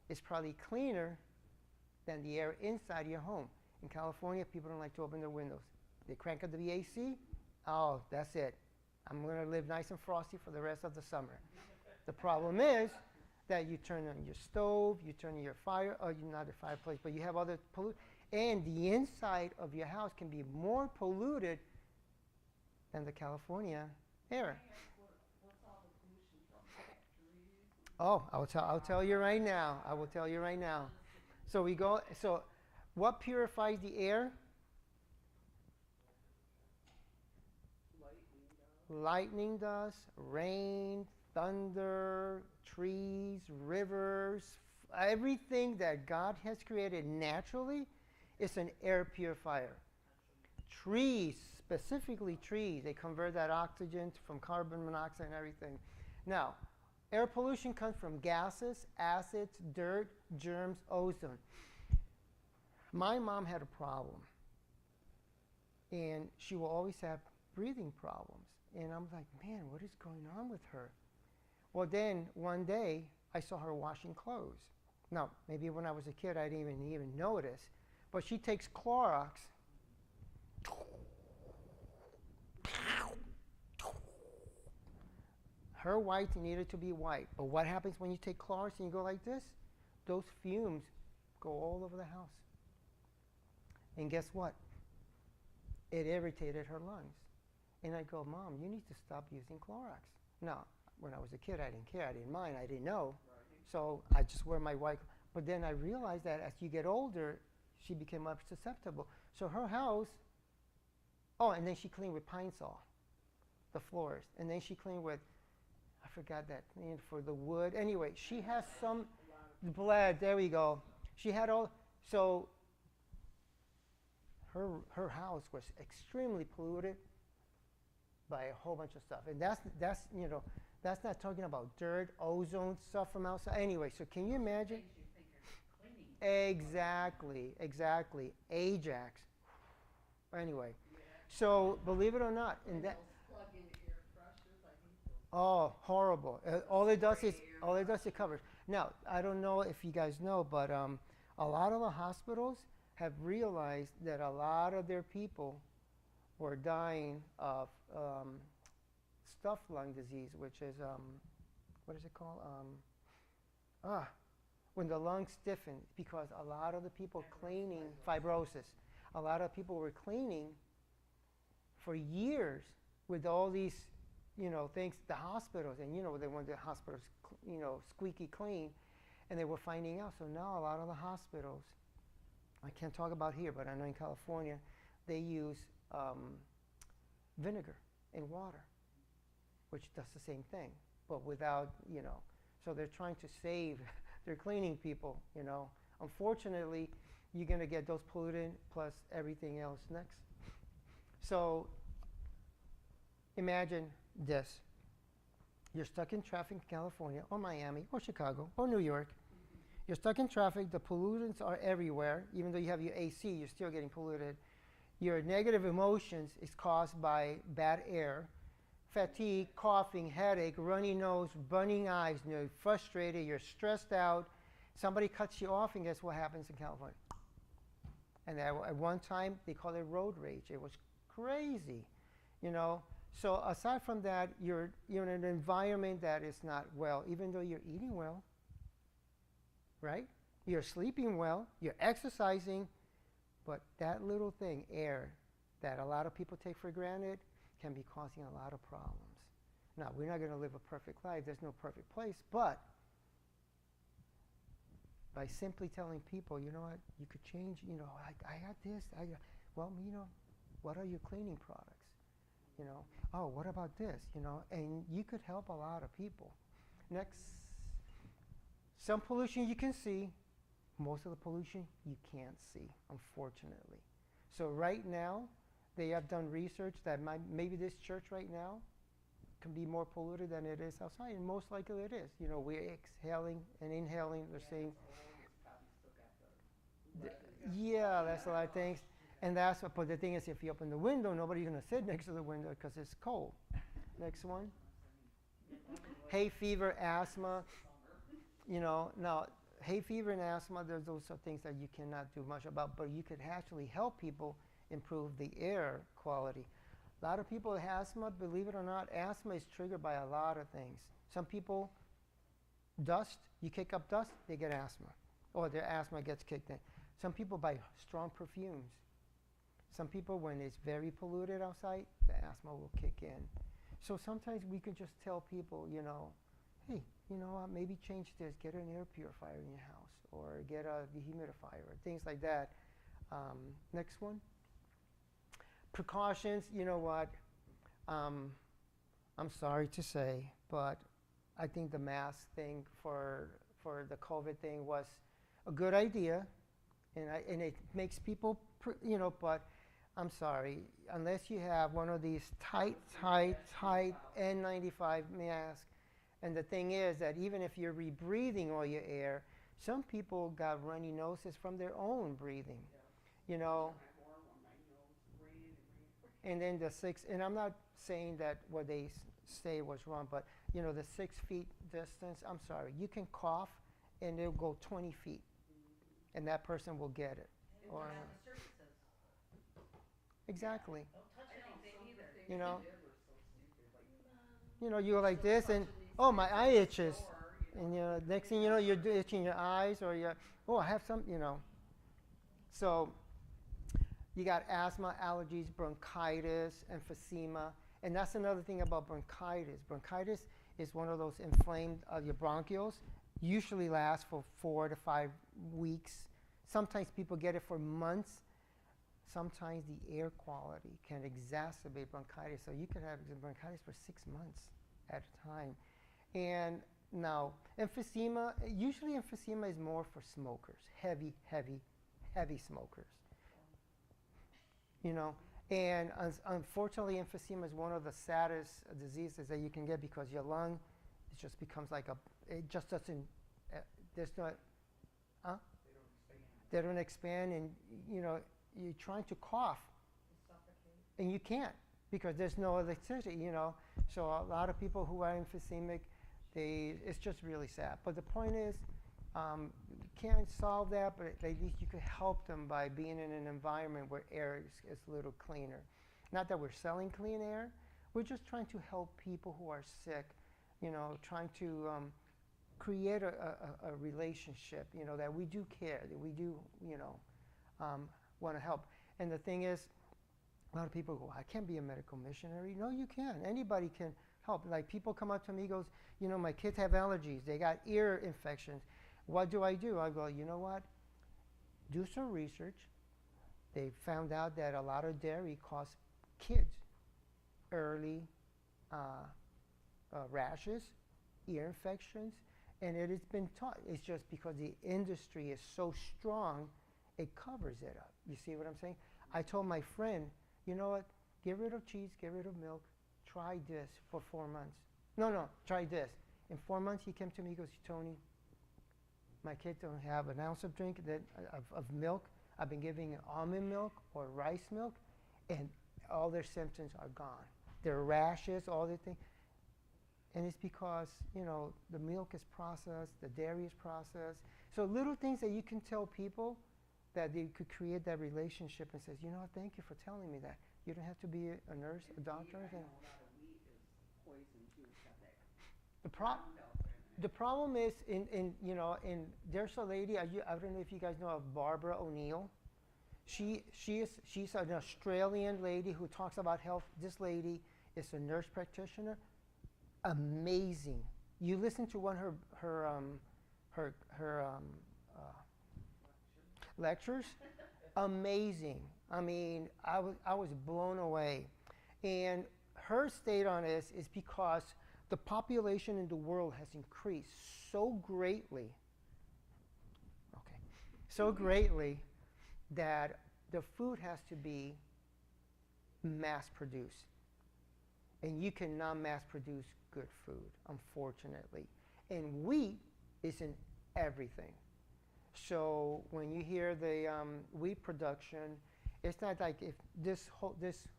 is probably cleaner than the air inside your home. In California, people don't like to open their windows. They crank up the AC, oh, that's it. I'm going to live nice and frosty for the rest of the summer. The problem is that you turn on your stove, you turn on your fire, or you're not a fireplace, but you have other pollutants. And the inside of your house can be more polluted than the California air. What's all the pollution from factories? Oh, I'll tell you right now. I will tell you right now. So what purifies the air? Lightning does, rain, thunder, trees, rivers, everything that God has created naturally is an air purifier. Trees, specifically trees, they convert that oxygen from carbon monoxide and everything. Now, air pollution comes from gases, acids, dirt, germs, ozone. My mom had a problem, and she will always have breathing problems. And I'm like, man, what is going on with her? Well, then one day I saw her washing clothes. Now, maybe when I was a kid I didn't even notice, but she takes Clorox. Her whites needed to be white. But what happens when you take Clorox and you go like this? Those fumes go all over the house. And guess what? It irritated her lungs. And I go, Mom, you need to stop using Clorox. Now, when I was a kid, I didn't care. I didn't mind. I didn't know. Right. So I just wear my white. But then I realized that as you get older, she became more susceptible. So her house, and then she cleaned with Pine Sol, the floors. And then she cleaned with, I forgot that name for the wood. Anyway, she has some blood. There we go. She had all, so her house was extremely polluted by a whole bunch of stuff. And that's not talking about dirt, ozone, stuff from outside. Anyway, so can you imagine? Things you think are cleaning. Exactly. Ajax. Anyway, so believe it or not, in that. Plug-in air fresheners, I hate those. Oh, horrible! All it does is it covers. Now, I don't know if you guys know, but a lot of the hospitals have realized that a lot of their people were dying of stuffed lung disease, which is what is it called? When the lungs stiffen, because a lot of the people cleaning fibrosis. A lot of people were cleaning for years with all these, things. The hospitals, and they want the hospitals, squeaky clean, and they were finding out. So now a lot of the hospitals, I can't talk about here, but I know in California, they use vinegar in water. which does the same thing, but without, so they're trying to save their cleaning people, Unfortunately, you're going to get those pollutant plus everything else next. So imagine this. You're stuck in traffic in California or Miami or Chicago or New York. You're stuck in traffic. The pollutants are everywhere. Even though you have your AC, you're still getting polluted. Your negative emotions is caused by bad air, fatigue, coughing, headache, runny nose, burning eyes. You're frustrated. You're stressed out. Somebody cuts you off, and guess what happens in California? And at one time, they called it road rage. It was crazy, So aside from that, you're in an environment that is not well, even though you're eating well, right? You're sleeping well, you're exercising, but that little thing, air, that a lot of people take for granted, can be causing a lot of problems. Now, we're not going to live a perfect life. There's no perfect place, but by simply telling people, you know what, you could change, I got this, what are your cleaning products? Oh, what about this? And you could help a lot of people. Next, some pollution you can see, most of the pollution you can't see, unfortunately. So right now, they have done research that maybe this church right now can be more polluted than it is outside, and most likely it is. We're exhaling and inhaling, they're saying, yeah, that's a lot of things. And but the thing is, if you open the window, nobody's going to sit next to the window because it's cold. Next one. Hay fever, asthma. Now, hay fever and asthma, those are things that you cannot do much about, but you could actually help people improve the air quality. A lot of people with asthma, believe it or not, asthma is triggered by a lot of things. Some people, dust, you kick up dust, they get asthma, or their asthma gets kicked in. Some people buy strong perfumes. Some people, when it's very polluted outside, the asthma will kick in. So sometimes we can just tell people, hey, maybe change this, get an air purifier in your house, or get a dehumidifier, or things like that. Next one. Precautions, you know what? I'm sorry to say, but I think the mask thing for the COVID thing was a good idea, and it makes people, but I'm sorry, unless you have one of these tight N95 masks, and the thing is that even if you're rebreathing all your air, some people got runny noses from their own breathing, And then and I'm not saying that what they say was wrong, but the 6 feet distance, I'm sorry, you can cough and it'll go 20 feet, and that person will get it. And Or, what about the surfaces? Exactly. Don't touch anything either. You're like this, and oh, my eye itches, and next thing you know, you're itching your eyes, or I have some, So you got asthma, allergies, bronchitis, emphysema, and that's another thing about bronchitis. Bronchitis is one of those inflamed your bronchioles. Usually lasts for 4 to 5 weeks. Sometimes people get it for months. Sometimes the air quality can exacerbate bronchitis. So you could have bronchitis for 6 months at a time. And now, emphysema, usually emphysema is more for smokers, heavy smokers. And unfortunately, emphysema is one of the saddest diseases that you can get, because your lung, it just becomes like it just doesn't, there's not, they don't expand, and you're trying to cough, and you can't, because there's no electricity, So a lot of people who are emphysemic, it's just really sad. But the point is, you can't solve that, but at least you could help them by being in an environment where air is a little cleaner. Not that we're selling clean air, we're just trying to help people who are sick, trying to create a relationship, that we do care, that we do, want to help. And the thing is, a lot of people go, I can't be a medical missionary. No, you can. Anybody can help. Like, people come up to me, goes, my kids have allergies. They got ear infections. What do? I go, you know what? Do some research. They found out that a lot of dairy causes kids early rashes, ear infections, and it has been taught. It's just because the industry is so strong, it covers it up. You see what I'm saying? I told my friend, you know what? Get rid of cheese, get rid of milk. Try this for 4 months. No, try this. In 4 months, he came to me, he goes, Tony, my kids don't have an ounce of drink of milk. I've been giving almond milk or rice milk, and all their symptoms are gone. Their rashes, all the things. And it's because, you know, the milk is processed, the dairy is processed. So little things that you can tell people that they could create that relationship and says, you know what, thank you for telling me that. You don't have to be a nurse, a doctor, or anything. I know a lot of wheat is poison too, got that The problem is there's a lady, I don't know if you guys know of Barbara O'Neill. She's an Australian lady who talks about health. This lady is a nurse practitioner. Amazing. You listen to one of her lectures. Amazing. I mean, I was blown away. And her state on this is because the population in the world has increased so greatly, that the food has to be mass produced. And you cannot mass produce good food, unfortunately. And wheat is in everything. So when you hear the wheat production, it's not like if this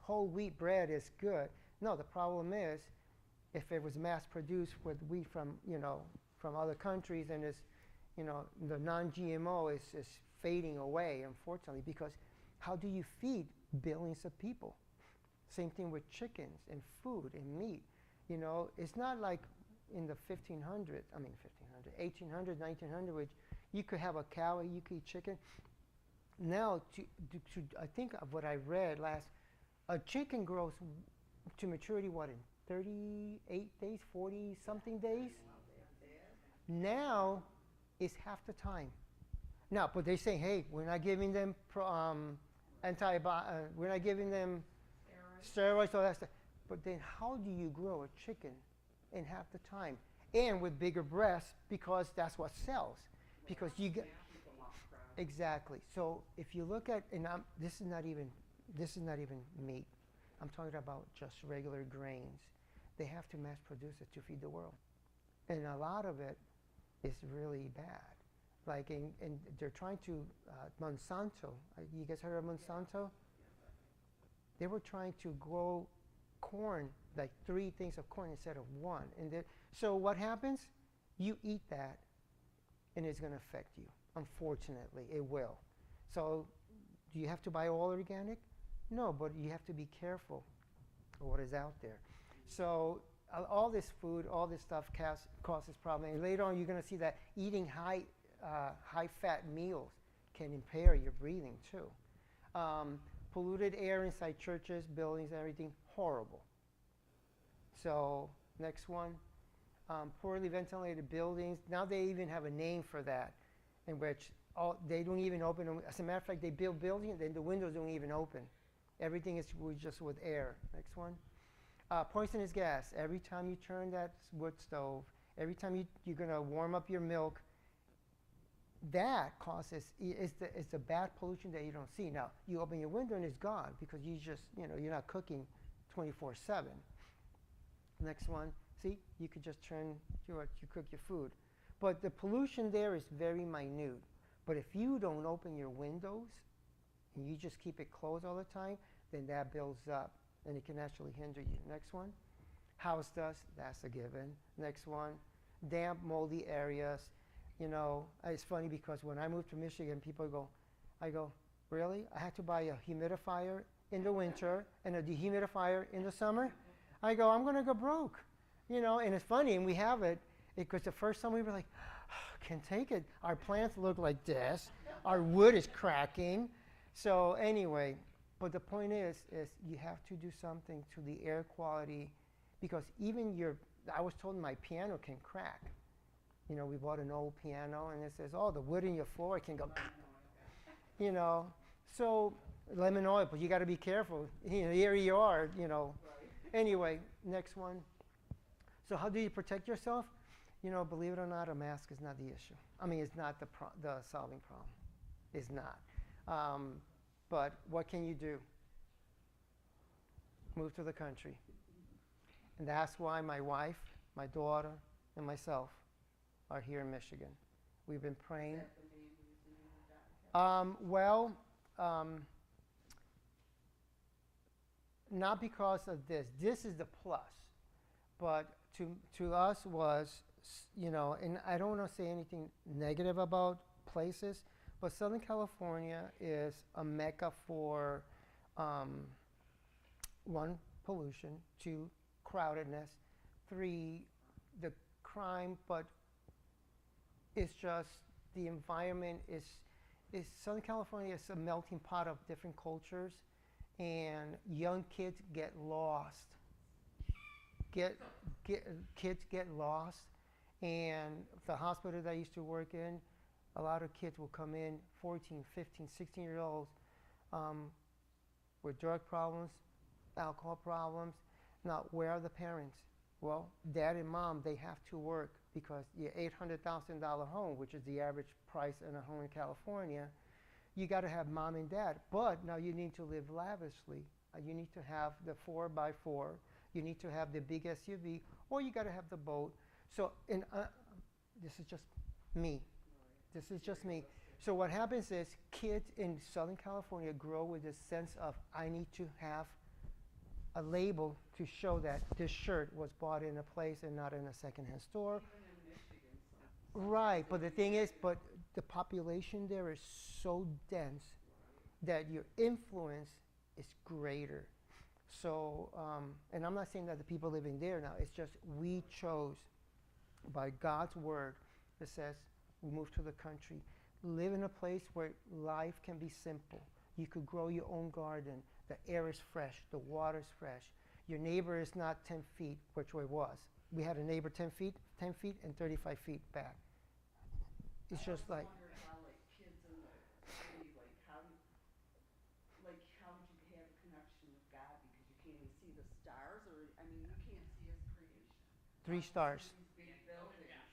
whole wheat bread is good. No, the problem is if it was mass produced with wheat from other countries, and it's, the non-GMO is fading away, unfortunately, because how do you feed billions of people? Same thing with chickens and food and meat. It's not like in the 1800s, 1900s, which you could have a cow, you could eat chicken. Now, I think of what I read last, a chicken grows to maturity, in 38 days, 40 something days? Now, it's half the time. Now, but they say, hey, we're not giving them we're not giving them steroids, all that stuff. But then how do you grow a chicken in half the time? And with bigger breasts, because that's what sells. Because you get exactly. So if you look at, and this is not even meat. I'm talking about just regular grains. They have to mass produce it to feed the world, and a lot of it is really bad. Like and they're trying to Monsanto. You guys heard of Monsanto? They were trying to grow corn, like 3 things of corn instead of 1. And so what happens? You eat that, and it's going to affect you. Unfortunately, it will. So do you have to buy all organic? No, but you have to be careful of what is out there. So all this food, all this stuff causes problems. And later on, you're going to see that eating high-fat meals can impair your breathing too. Polluted air inside churches, buildings, everything, horrible. So next one, poorly ventilated buildings. Now they even have a name for that, in which they don't even open them. As a matter of fact, they build buildings, then the windows don't even open. Everything is just with air. Next one. Poisonous gas. Every time you turn that wood stove, every time you're going to warm up your milk, that causes, it's a bad pollution that you don't see. Now, you open your window and it's gone because you just, you're not cooking 24/7. Next one. See, you could just turn you cook your food. But the pollution there is very minute. But if you don't open your windows and you just keep it closed all the time, then that builds up and it can actually hinder you. Next one. House dust, that's a given. Next one. Damp, moldy areas. It's funny because when I moved to Michigan, I go, really? I had to buy a humidifier in the winter and a dehumidifier in the summer? I go, I'm going to go broke. And it's funny, and we have it, because the first time we were like, can't take it. Our plants look like this. Our wood is cracking. So anyway, but the point is you have to do something to the air quality, because even I was told my piano can crack. We bought an old piano, and it says, oh, the wood in your floor can go, So lemon oil, but you got to be careful. Here you are, Anyway, next one. So how do you protect yourself? You know, believe it or not, a mask is not the issue. I mean, it's not the solving problem. It's not. But what can you do? Move to the country. And that's why my wife, my daughter, and myself are here in Michigan. We've been praying. Is that the main reason you moved out here? Not because of this. This is the plus. But to us was, you know, and I don't want to say anything negative about places, but Southern California is a mecca for, one, pollution, two, crowdedness, three, the crime, but it's just the environment is Southern California is a melting pot of different cultures, and young kids get lost. Kids get lost, and the hospital that I used to work in, a lot of kids will come in, 14, 15, 16-year-olds, with drug problems, alcohol problems. Now, where are the parents? Well, dad and mom, they have to work because your $800,000 home, which is the average price in a home in California, you got to have mom and dad. But now you need to live lavishly. You need to have the 4x4. You need to have the big SUV, or you got to have the boat. So, this is just me. This is just me. So what happens is kids in Southern California grow with this sense of, I need to have a label to show that this shirt was bought in a place and not in a secondhand store. Even in Michigan, some Right, but the thing is, but the population there is so dense that your influence is greater. So, and I'm not saying that the people living there now, it's just we chose by God's word that says, we move to the country, live in a place where life can be simple. You could grow your own garden. The air is fresh. The water is fresh. Your neighbor is not 10 feet, which it was. We had a neighbor 10 feet, and 35 feet back. It's just like, wondered how, like, kids in the city, like, how would you have a connection with God because you can't even see the stars, or, I mean, you can't see His creation. 3 stars. These big buildings.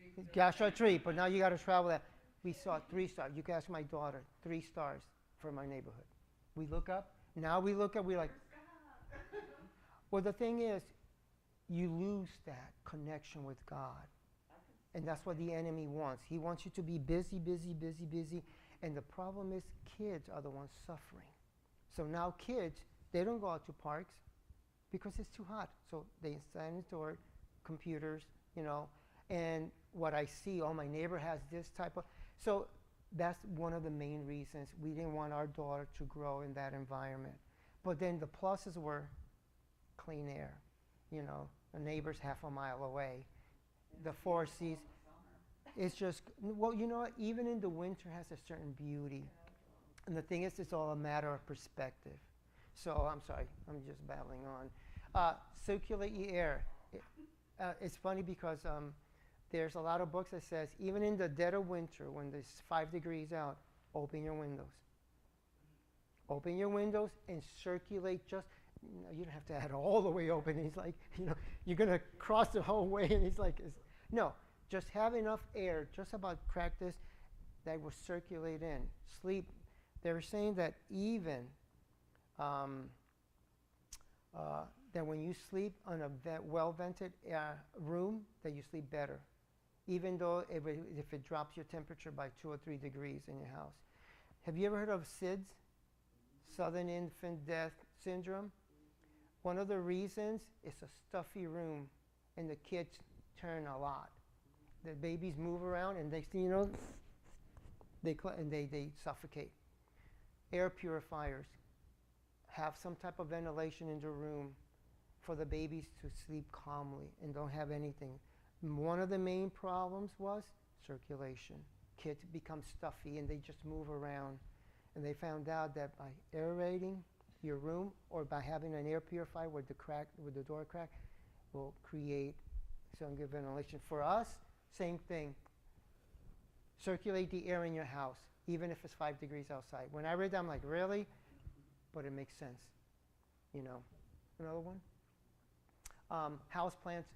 These big Joshua tree, but now you got to travel that. We saw 3 stars. You can ask my daughter, 3 stars for my neighborhood. We look up. Now we look up. We're like, well, the thing is, you lose that connection with God. And that's what the enemy wants. He wants you to be busy, busy, busy, busy. And the problem is kids are the ones suffering. So now kids, they don't go out to parks because it's too hot. So they stand indoors, computers, you know. And what I see, oh, my neighbor has this type of. So that's one of the main reasons we didn't want our daughter to grow in that environment. But then the pluses were clean air. You know, the neighbor's half a mile away. The 4 seas. It's just, well, you know what? Even in the winter has a certain beauty. And the thing is, it's all a matter of perspective. So I'm sorry, I'm just babbling on. Circulate your air. It's funny because there's a lot of books that says, even in the dead of winter, when there's 5 degrees out, open your windows. Open your windows and circulate just, you know, you don't have to have it all the way open. He's like, you know, you're going to cross the whole way. And he's like, no, just have enough air, just about crack this, that will circulate in. Sleep. They're saying that even that when you sleep on a well-vented room, that you sleep better, even though if it drops your temperature by 2 or 3 degrees in your house. Have you ever heard of SIDS, Sudden Infant Death Syndrome? One of the reasons is a stuffy room, and the kids turn a lot. The babies move around, and you know, they suffocate. Air purifiers. Have some type of ventilation in the room for the babies to sleep calmly and don't have anything. One of the main problems was circulation. Kids become stuffy and they just move around. And they found out that by aerating your room or by having an air purifier with the door crack will create some good ventilation. For us, same thing. Circulate the air in your house, even if it's 5 degrees outside. When I read that, I'm like, really? But it makes sense, you know. Another one? House plants,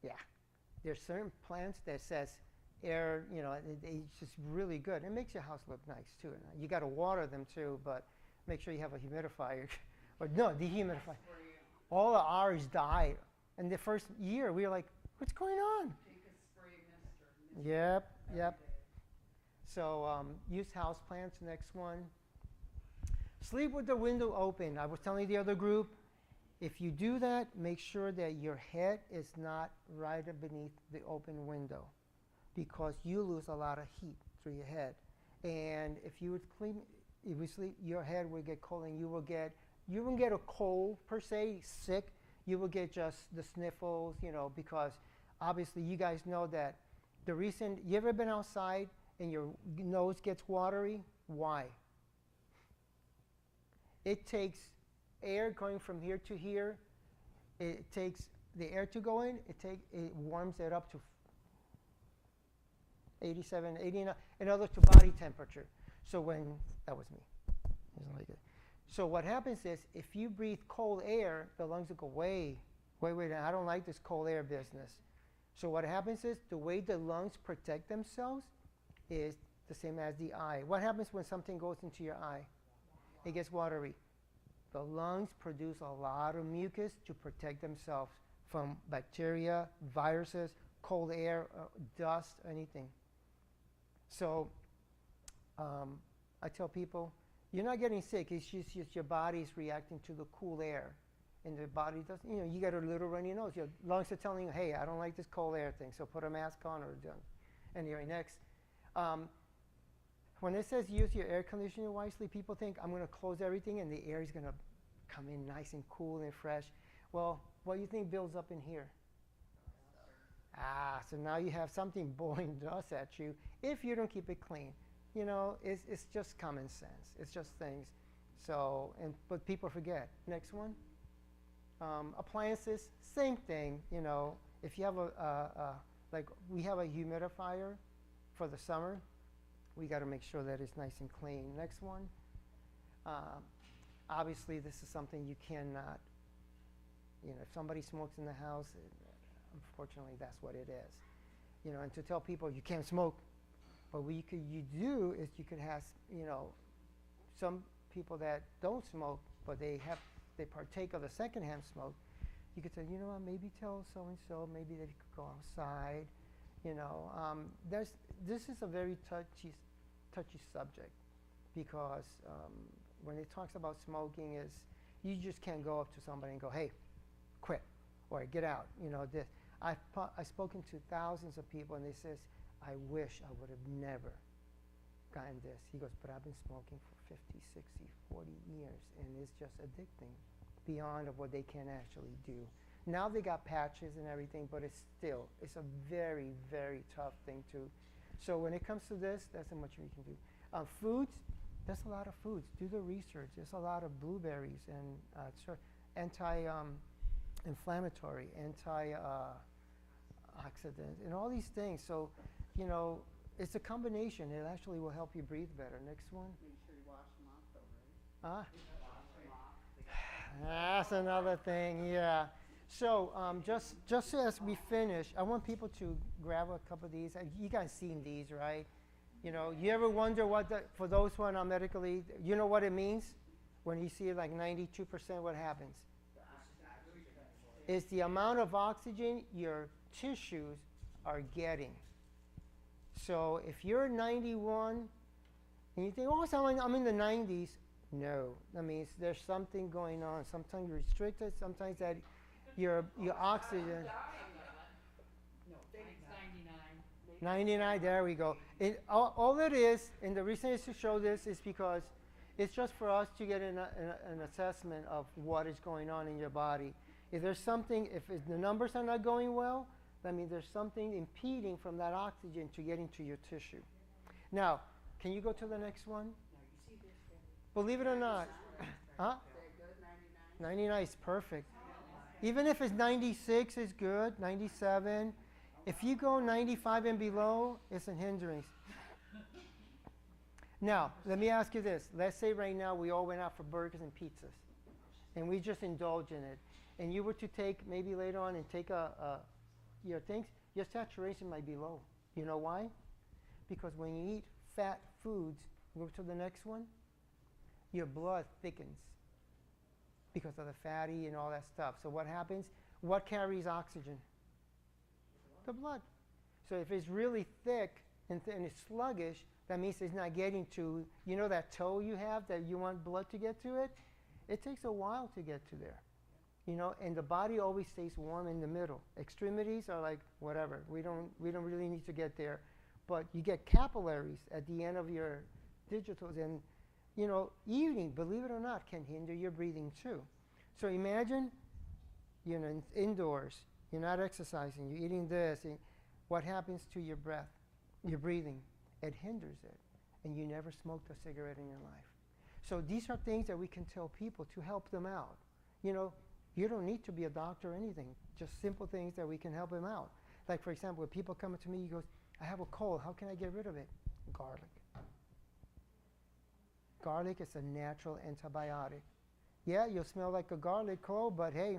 yeah. There's certain plants that says air, it's just really good. It makes your house look nice too. You got to water them too, but make sure you have a humidifier. Or no, dehumidifier. All of ours died. In the first year, we were like, what's going on? Take a spray mister. Yep. every day. So use house plants, next one. Sleep with the window open. I was telling the other group, if you do that, make sure that your head is not right beneath the open window, because you lose a lot of heat through your head. And if you sleep, your head will get cold, and you won't get a cold per se, sick. You will get just the sniffles, because obviously you guys know that you ever been outside and your nose gets watery? Why? It takes air going from here to here. It takes the air to go in. It warms it up to 87, 89, in other to body temperature. So that was me. Isn't like it. So what happens is, if you breathe cold air, the lungs will go, wait, I don't like this cold air business. So what happens is, the way the lungs protect themselves is the same as the eye. What happens when something goes into your eye? It gets watery. The lungs produce a lot of mucus to protect themselves from bacteria, viruses, cold air, dust, anything. So I tell people, you're not getting sick. It's just your body's reacting to the cool air. And the body doesn't, you got a little runny nose. Your lungs are telling you, hey, I don't like this cold air thing, so put a mask on or don't. Anyway, next. When it says use your air conditioner wisely, people think I'm going to close everything and the air is going to come in nice and cool and fresh. Well, what do you think builds up in here? So now you have something blowing dust at you if you don't keep it clean. It's just common sense. It's just things. So, but people forget. Next one. Appliances, same thing. If you have like we have a humidifier for the summer, we got to make sure that it's nice and clean. Next one. Obviously, this is something you cannot. If somebody smokes in the house, unfortunately, that's what it is. And to tell people you can't smoke. But what you do is you could have, some people that don't smoke, but they partake of the secondhand smoke. You could say, maybe tell so-and-so, maybe they could go outside. This is a very touchy subject, because when it talks about smoking, you just can't go up to somebody and go, hey, quit, or get out. I've spoken to thousands of people, and they says, I wish I would have never gotten this. He goes, but I've been smoking for 50, 60, 40 years, and it's just addicting beyond of what they can actually do. Now they got patches and everything, but it's a very, very tough thing to. So when it comes to this, that's how much we can do. Foods, there's a lot of foods. Do the research. There's a lot of blueberries and anti-inflammatory, antioxidants, and all these things. So, it's a combination. It actually will help you breathe better. Next one. Make sure you wash them off though, right? Wash them off. That's another thing, yeah. So just as we finish, I want people to grab a couple of these. You guys seen these, right? You ever wonder for those who are not medically, you know what it means? When you see like 92%, what happens? It's the amount of oxygen your tissues are getting. So if you're 91 and you think, oh, so I'm in the 90s, no. That means there's something going on. Sometimes you're restricted, sometimes that your oxygen. No, 99, there we go. All it is, and the reason is to show this is because it's just for us to get an assessment of what is going on in your body. If there's something, if the numbers are not going well, that means there's something impeding from that oxygen to get into your tissue. Now, can you go to the next one? Believe it or not. Huh? 99 is perfect. Even if it's 96 is good, 97. If you go 95 and below, it's a hindrance. Now, let me ask you this. Let's say right now we all went out for burgers and pizzas, and we just indulge in it. and you were to take maybe later on and take your things, your saturation might be low. You know why? Because when you eat fat foods, go to the next one, your blood thickens because of the fatty and all that stuff. So what happens? What carries oxygen? The blood. So if it's really thick and it's sluggish, that means it's not getting to, you know that toe you have that you want blood to get to it? It takes a while to get to there. You know, and the body always stays warm in the middle. Extremities are like, whatever, we don't really need to get there. But you get capillaries at the end of your digitals, and you know, eating, believe it or not, can hinder your breathing too. So imagine, you know, indoors, you're not exercising, you're eating this, and what happens to your breath, your breathing? It hinders it, and you never smoked a cigarette in your life. So these are things that we can tell people to help them out. You know, you don't need to be a doctor or anything, just simple things that we can help them out. Like, for example, when people come to me, he goes, I have a cold, how can I get rid of it? Garlic. Garlic is a natural antibiotic. Yeah, you'll smell like a garlic clove, but hey,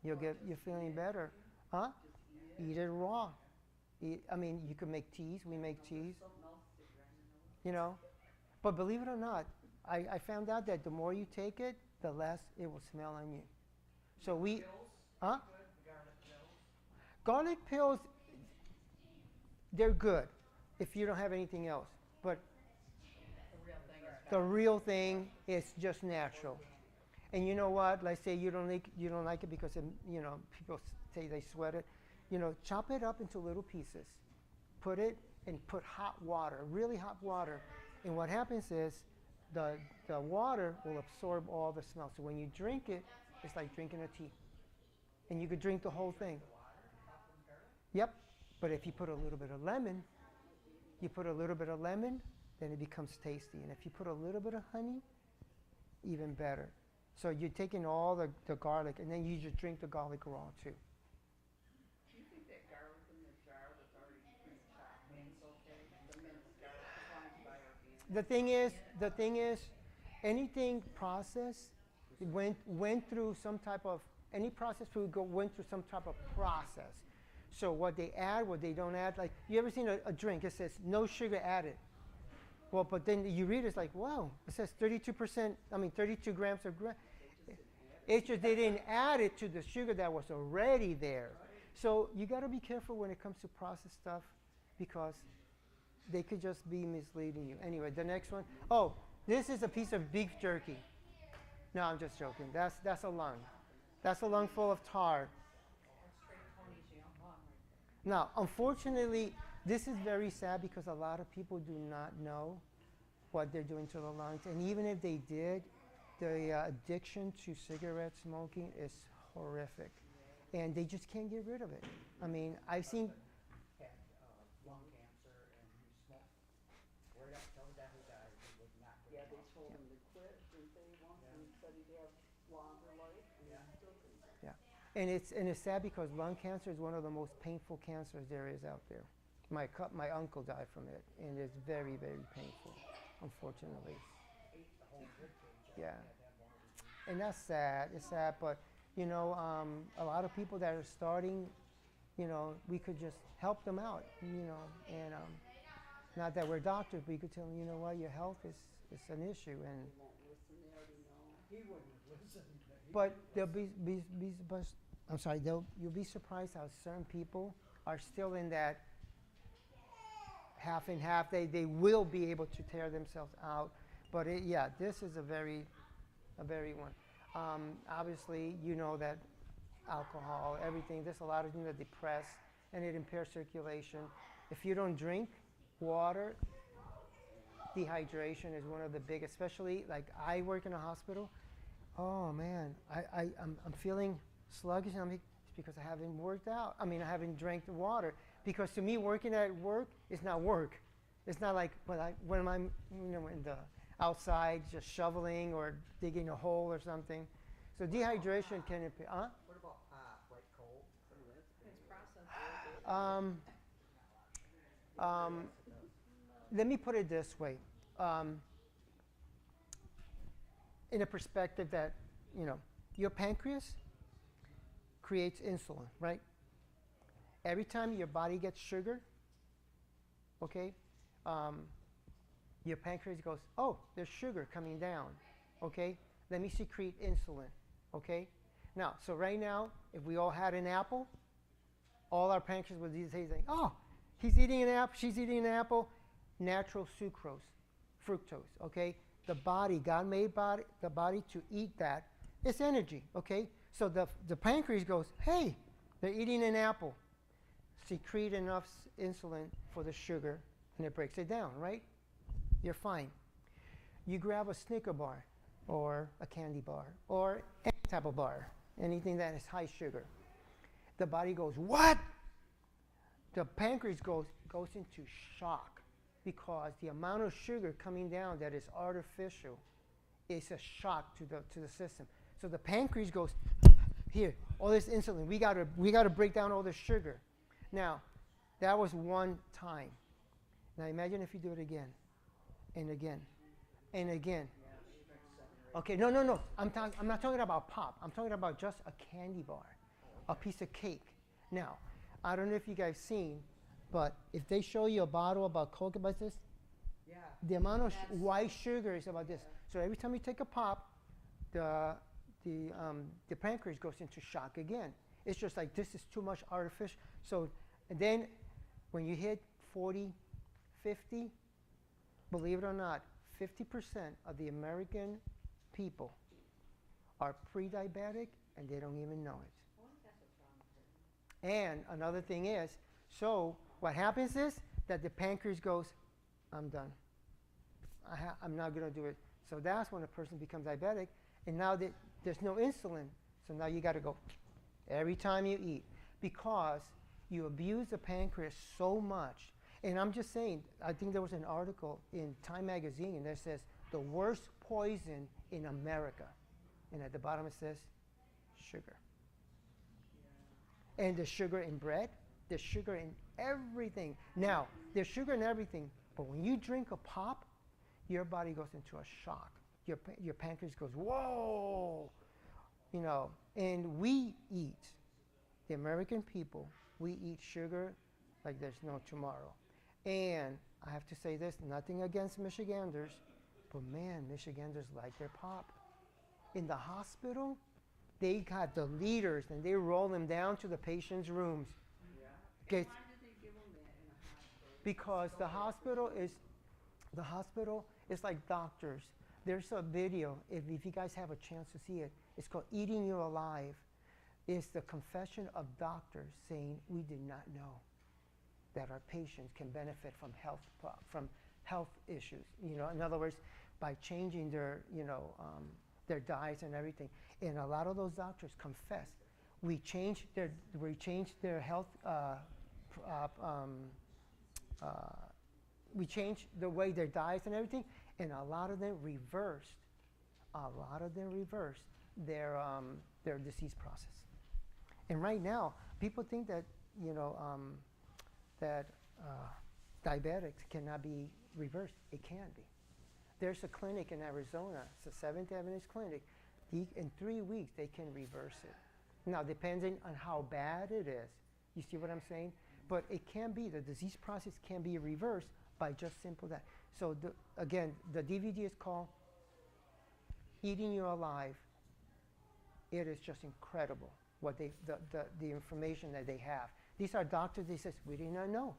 you're feeling better. Huh? Eat it raw. I mean, you could make teas. We make teas. You know, but believe it or not, I found out that the more you take it, the less it will smell on you. So we, huh? Garlic pills, they're good if you don't have anything else. But the real thing is just natural. And you know what? Let's say you don't like it because you know, people say they sweat it. You know, chop it up into little pieces. Put it and put hot water, really hot water. And what happens is the water will absorb all the smell. So when you drink it, it's like drinking a tea. And you could drink the whole thing. Yep. But if you put a little bit of lemon, then it becomes tasty. And if you put a little bit of honey, even better. So you're taking all the garlic, and then you just drink the garlic raw too. Do you think that garlic in the jar that's already pre-chopped is okay? The minced garlic, as long as you buy organic? The thing is, anything processed went through some type of, any processed food went through some type of process. So what they add, what they don't add, like, you ever seen a drink, it says no sugar added. Well, but then you read it's like, wow, it says 32 grams of it's just they didn't add it to the sugar that was already there. So you got to be careful when it comes to processed stuff, because they could just be misleading you. Anyway, the next one. Oh, this is a piece of beef jerky. No, I'm just joking. That's a lung. That's a lung full of tar. Now, unfortunately, this is very sad because a lot of people do not know what they're doing to the lungs. And even if they did, the addiction to cigarette smoking is horrific. And they just can't get rid of it. I mean, I've seen... had lung cancer and he smoked. Right up till the day he died, he was not good. Yeah, they told him to quit, didn't they, once, and said he'd have longer life, and he still couldn't. Yeah. And it's sad because lung cancer is one of the most painful cancers there is out there. My uncle died from it, and it's very, very painful, unfortunately. Yeah. And that's sad. It's sad, but you know, a lot of people that are starting, you know, we could just help them out, you know, and not that we're doctors, but we could tell them, you know what, your health is an issue, and. They won't listen, they already know. He wouldn't listen. But they'll you'll be surprised how certain people are still in that half and half. They will be able to tear themselves out, but yeah, this is a very one. Obviously, you know that alcohol, everything. There's a lot of things that depress and it impairs circulation. If you don't drink water, dehydration is one of the big, especially like I work in a hospital. Oh man, I'm feeling sluggish, and it's because I haven't worked out. I mean, I haven't drank the water. Because to me, working at work is not work. It's not like when I'm, you know, in the outside just shoveling or digging a hole or something. So dehydration can impair. Huh? What about white coal? It's processed. Let me put it this way. In a perspective that, you know, your pancreas creates insulin, right? Every time your body gets sugar, okay, your pancreas goes, oh, there's sugar coming down, okay? Let me secrete insulin, okay? Now, so right now, if we all had an apple, all our pancreas would say, oh, he's eating an apple, she's eating an apple, natural sucrose, fructose, okay? The body, God made the body to eat that. It's energy, okay? So the pancreas goes, hey, they're eating an apple. Secrete enough insulin for the sugar, and it breaks it down, right? You're fine. You grab a Snicker bar or a candy bar or any type of bar, anything that is high sugar. The body goes, what? The pancreas goes into shock because the amount of sugar coming down that is artificial is a shock to the system. So the pancreas goes, here, all this insulin, we gotta break down all this sugar. Now, that was one time. Now imagine if you do it again, and again, and again. Okay, no. I'm not talking about pop. I'm talking about just a candy bar, a piece of cake. Now, I don't know if you guys seen, but if they show you a bottle about Coke about this, Yeah. the amount of white sugar is about this. So every time you take a pop, the pancreas goes into shock again. It's just like this is too much artificial. So and then when you hit 40, 50, believe it or not, 50% of the American people are pre-diabetic and they don't even know it. And another thing is, so what happens is that the pancreas goes, I'm done. I'm not going to do it. So that's when a person becomes diabetic. And now there's no insulin. So now you got to go every time you eat because you abuse the pancreas so much. And I'm just saying, I think there was an article in Time magazine that says the worst poison in America. And at the bottom it says sugar. And there's sugar in bread, there's sugar in everything. Now, there's sugar in everything, but when you drink a pop, your body goes into a shock. Your pancreas goes, whoa! You know, and we eat, the American people, we eat sugar like there's no tomorrow. And I have to say this, nothing against Michiganders, but man, Michiganders like their pop. In the hospital, they got the leaders and they roll them down to the patient's rooms. Yeah. Okay. Why did they give them that in a hospital? Because the hospital is like doctors. There's a video, if you guys have a chance to see it, it's called Eating You Alive. It's the confession of doctors saying, we did not know that our patients can benefit from health issues. You know, in other words, by changing their diets and everything. And a lot of those doctors confess, we changed their health. We changed the way their diets and everything, and a lot of them reversed their disease process. And right now, people think that diabetics cannot be reversed. It can be. There's a clinic in Arizona. It's a Seventh Adventist clinic. In 3 weeks, they can reverse it. Now, depending on how bad it is, you see what I'm saying? But it can be, the disease process can be reversed by just simple that. So again, the DVD is called Eating You Alive. It is just incredible what the information that they have. These are doctors, they says, we did not know.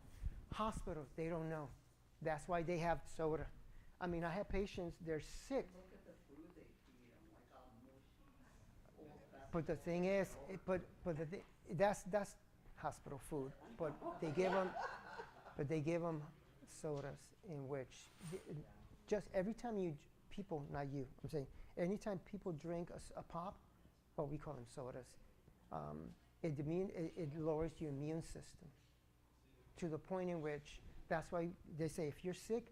Hospitals, they don't know. That's why they have soda. I mean, I have patients, they're sick. Look at the food they feed them, like all mushy, old But the thing is, that's hospital food. But they give them sodas in which, just every time people, not you, I'm saying, anytime people drink a pop, well, we call them sodas, it lowers your immune system to the point in which, that's why they say if you're sick,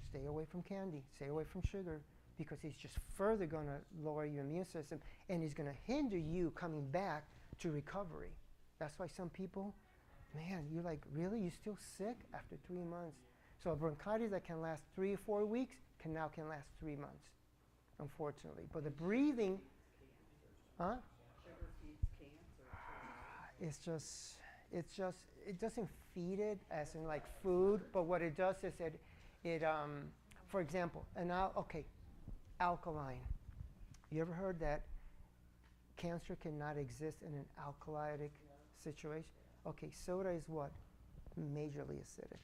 stay away from candy, stay away from sugar, because it's just further going to lower your immune system and it's going to hinder you coming back to recovery. That's why some people, man, you're like, really? You're still sick after 3 months? So a bronchitis that can last 3 or 4 weeks can last 3 months, unfortunately. But the breathing, huh? sugar feeds cancer. it doesn't feed it as in like food, but what it does is for example, alkaline. You ever heard that cancer cannot exist in an alkalitic situation? Okay, soda is what? Majorly acidic.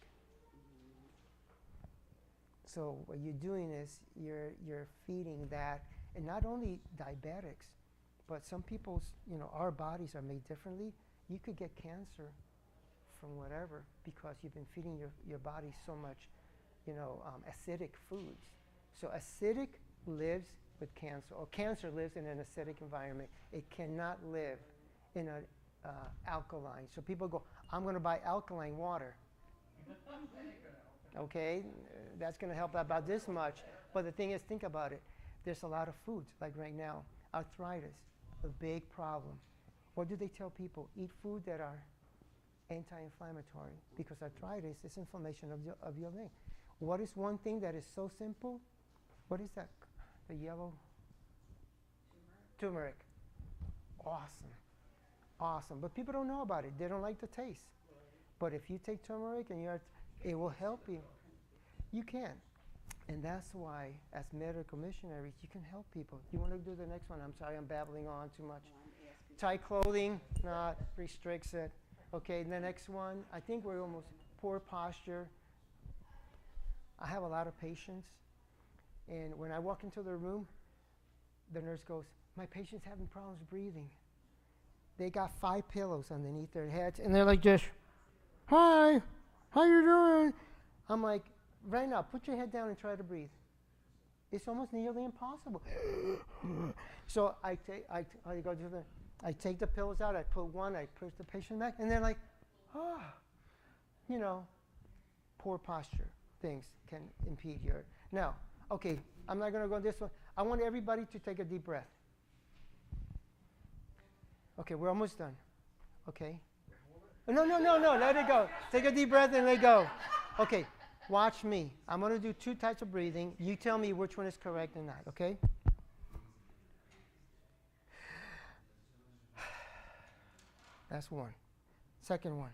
So what you're doing is you're feeding that, and not only diabetics, but some people's, our bodies are made differently. You could get cancer from whatever because you've been feeding your body so much, acidic foods. So acidic lives with cancer, or cancer lives in an acidic environment. It cannot live in an alkaline. So people go, I'm going to buy alkaline water. Okay, that's going to help about this much. But the thing is, think about it. There's a lot of foods, like right now, arthritis, a big problem. What do they tell people? Eat food that are anti-inflammatory, because arthritis is inflammation of your leg. What is one thing that is so simple? What is that? The yellow? Turmeric. Awesome. But people don't know about it. They don't like the taste. But if you take turmeric and it will help you. You can. And that's why, as medical missionaries, you can help people. You want to do the next one? I'm sorry, I'm babbling on too much. Tight clothing, not restricts it. Okay, the next one, I think we're almost poor posture. I have a lot of patients, and when I walk into the room, the nurse goes, my patient's having problems breathing. They got 5 pillows underneath their heads, and they're like this, hi, how you doing? I'm like, right now, put your head down and try to breathe. It's almost nearly impossible. So I take the pillows out, I put one, I push the patient back, and they're like, poor posture things can impede your. Now, okay, I'm not going to go on this one. I want everybody to take a deep breath. Okay, we're almost done. Okay? No, let it go. Take a deep breath and let it go. Okay, watch me. I'm going to do 2 types of breathing. You tell me which one is correct and not, okay? That's one. Second one.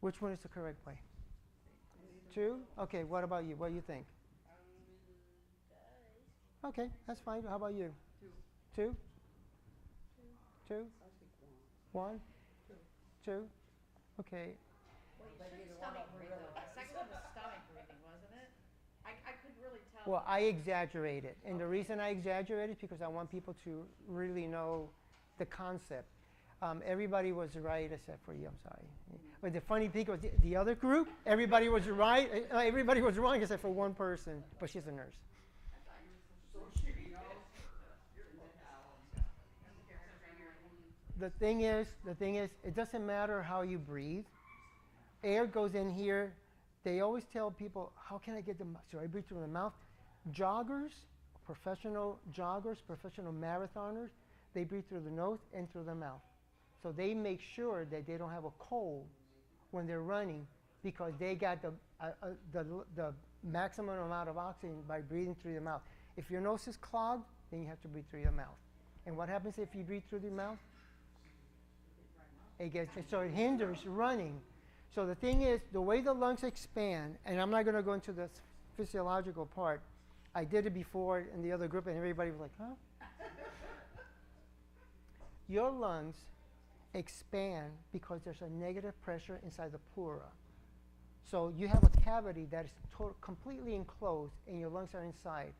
Which one is the correct way? 2? Okay, what about you? What do you think? Okay, that's fine. How about you? 2? 2? 1? 2? Okay. Well, you said stomach breathing. The second one was stomach breathing, wasn't it? I couldn't really tell. Well, I exaggerated. And the reason I exaggerate is because I want people to really know the concept. Everybody was right except for you. I'm sorry. But the funny thing was the other group, everybody was right. Everybody was wrong except for one person, but she's a nurse. The thing is, it doesn't matter how you breathe. Air goes in here. They always tell people, how can I get should I breathe through the mouth? Joggers, professional marathoners, they breathe through the nose and through the mouth. So they make sure that they don't have a cold when they're running, because they got the maximum amount of oxygen by breathing through the mouth. If your nose is clogged, then you have to breathe through your mouth. And what happens if you breathe through the mouth? So it hinders running. So the thing is, the way the lungs expand, and I'm not going to go into the physiological part. I did it before in the other group, and everybody was like, huh? Your lungs expand because there's a negative pressure inside the pleura. So you have a cavity that is completely enclosed, and your lungs are inside.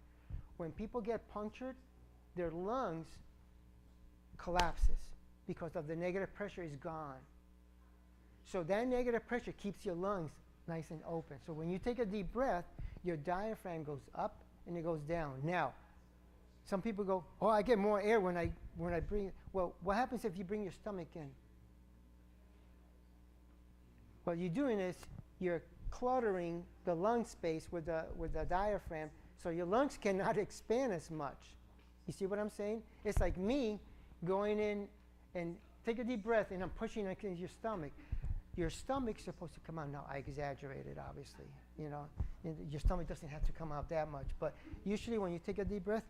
When people get punctured, their lungs collapses because of the negative pressure is gone. So that negative pressure keeps your lungs nice and open. So when you take a deep breath, your diaphragm goes up and it goes down. Now, some people go, oh, I get more air when I breathe. Well, what happens if you bring your stomach in? What you're doing is you're cluttering the lung space with the diaphragm, so your lungs cannot expand as much. You see what I'm saying? It's like me going in and take a deep breath, and I'm pushing against your stomach. Your stomach's supposed to come out. Now, I exaggerated, obviously. Your stomach doesn't have to come out that much. But usually when you take a deep breath,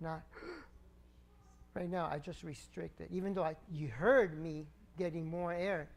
not. Right now, I just restrict it. Even though you heard me getting more air,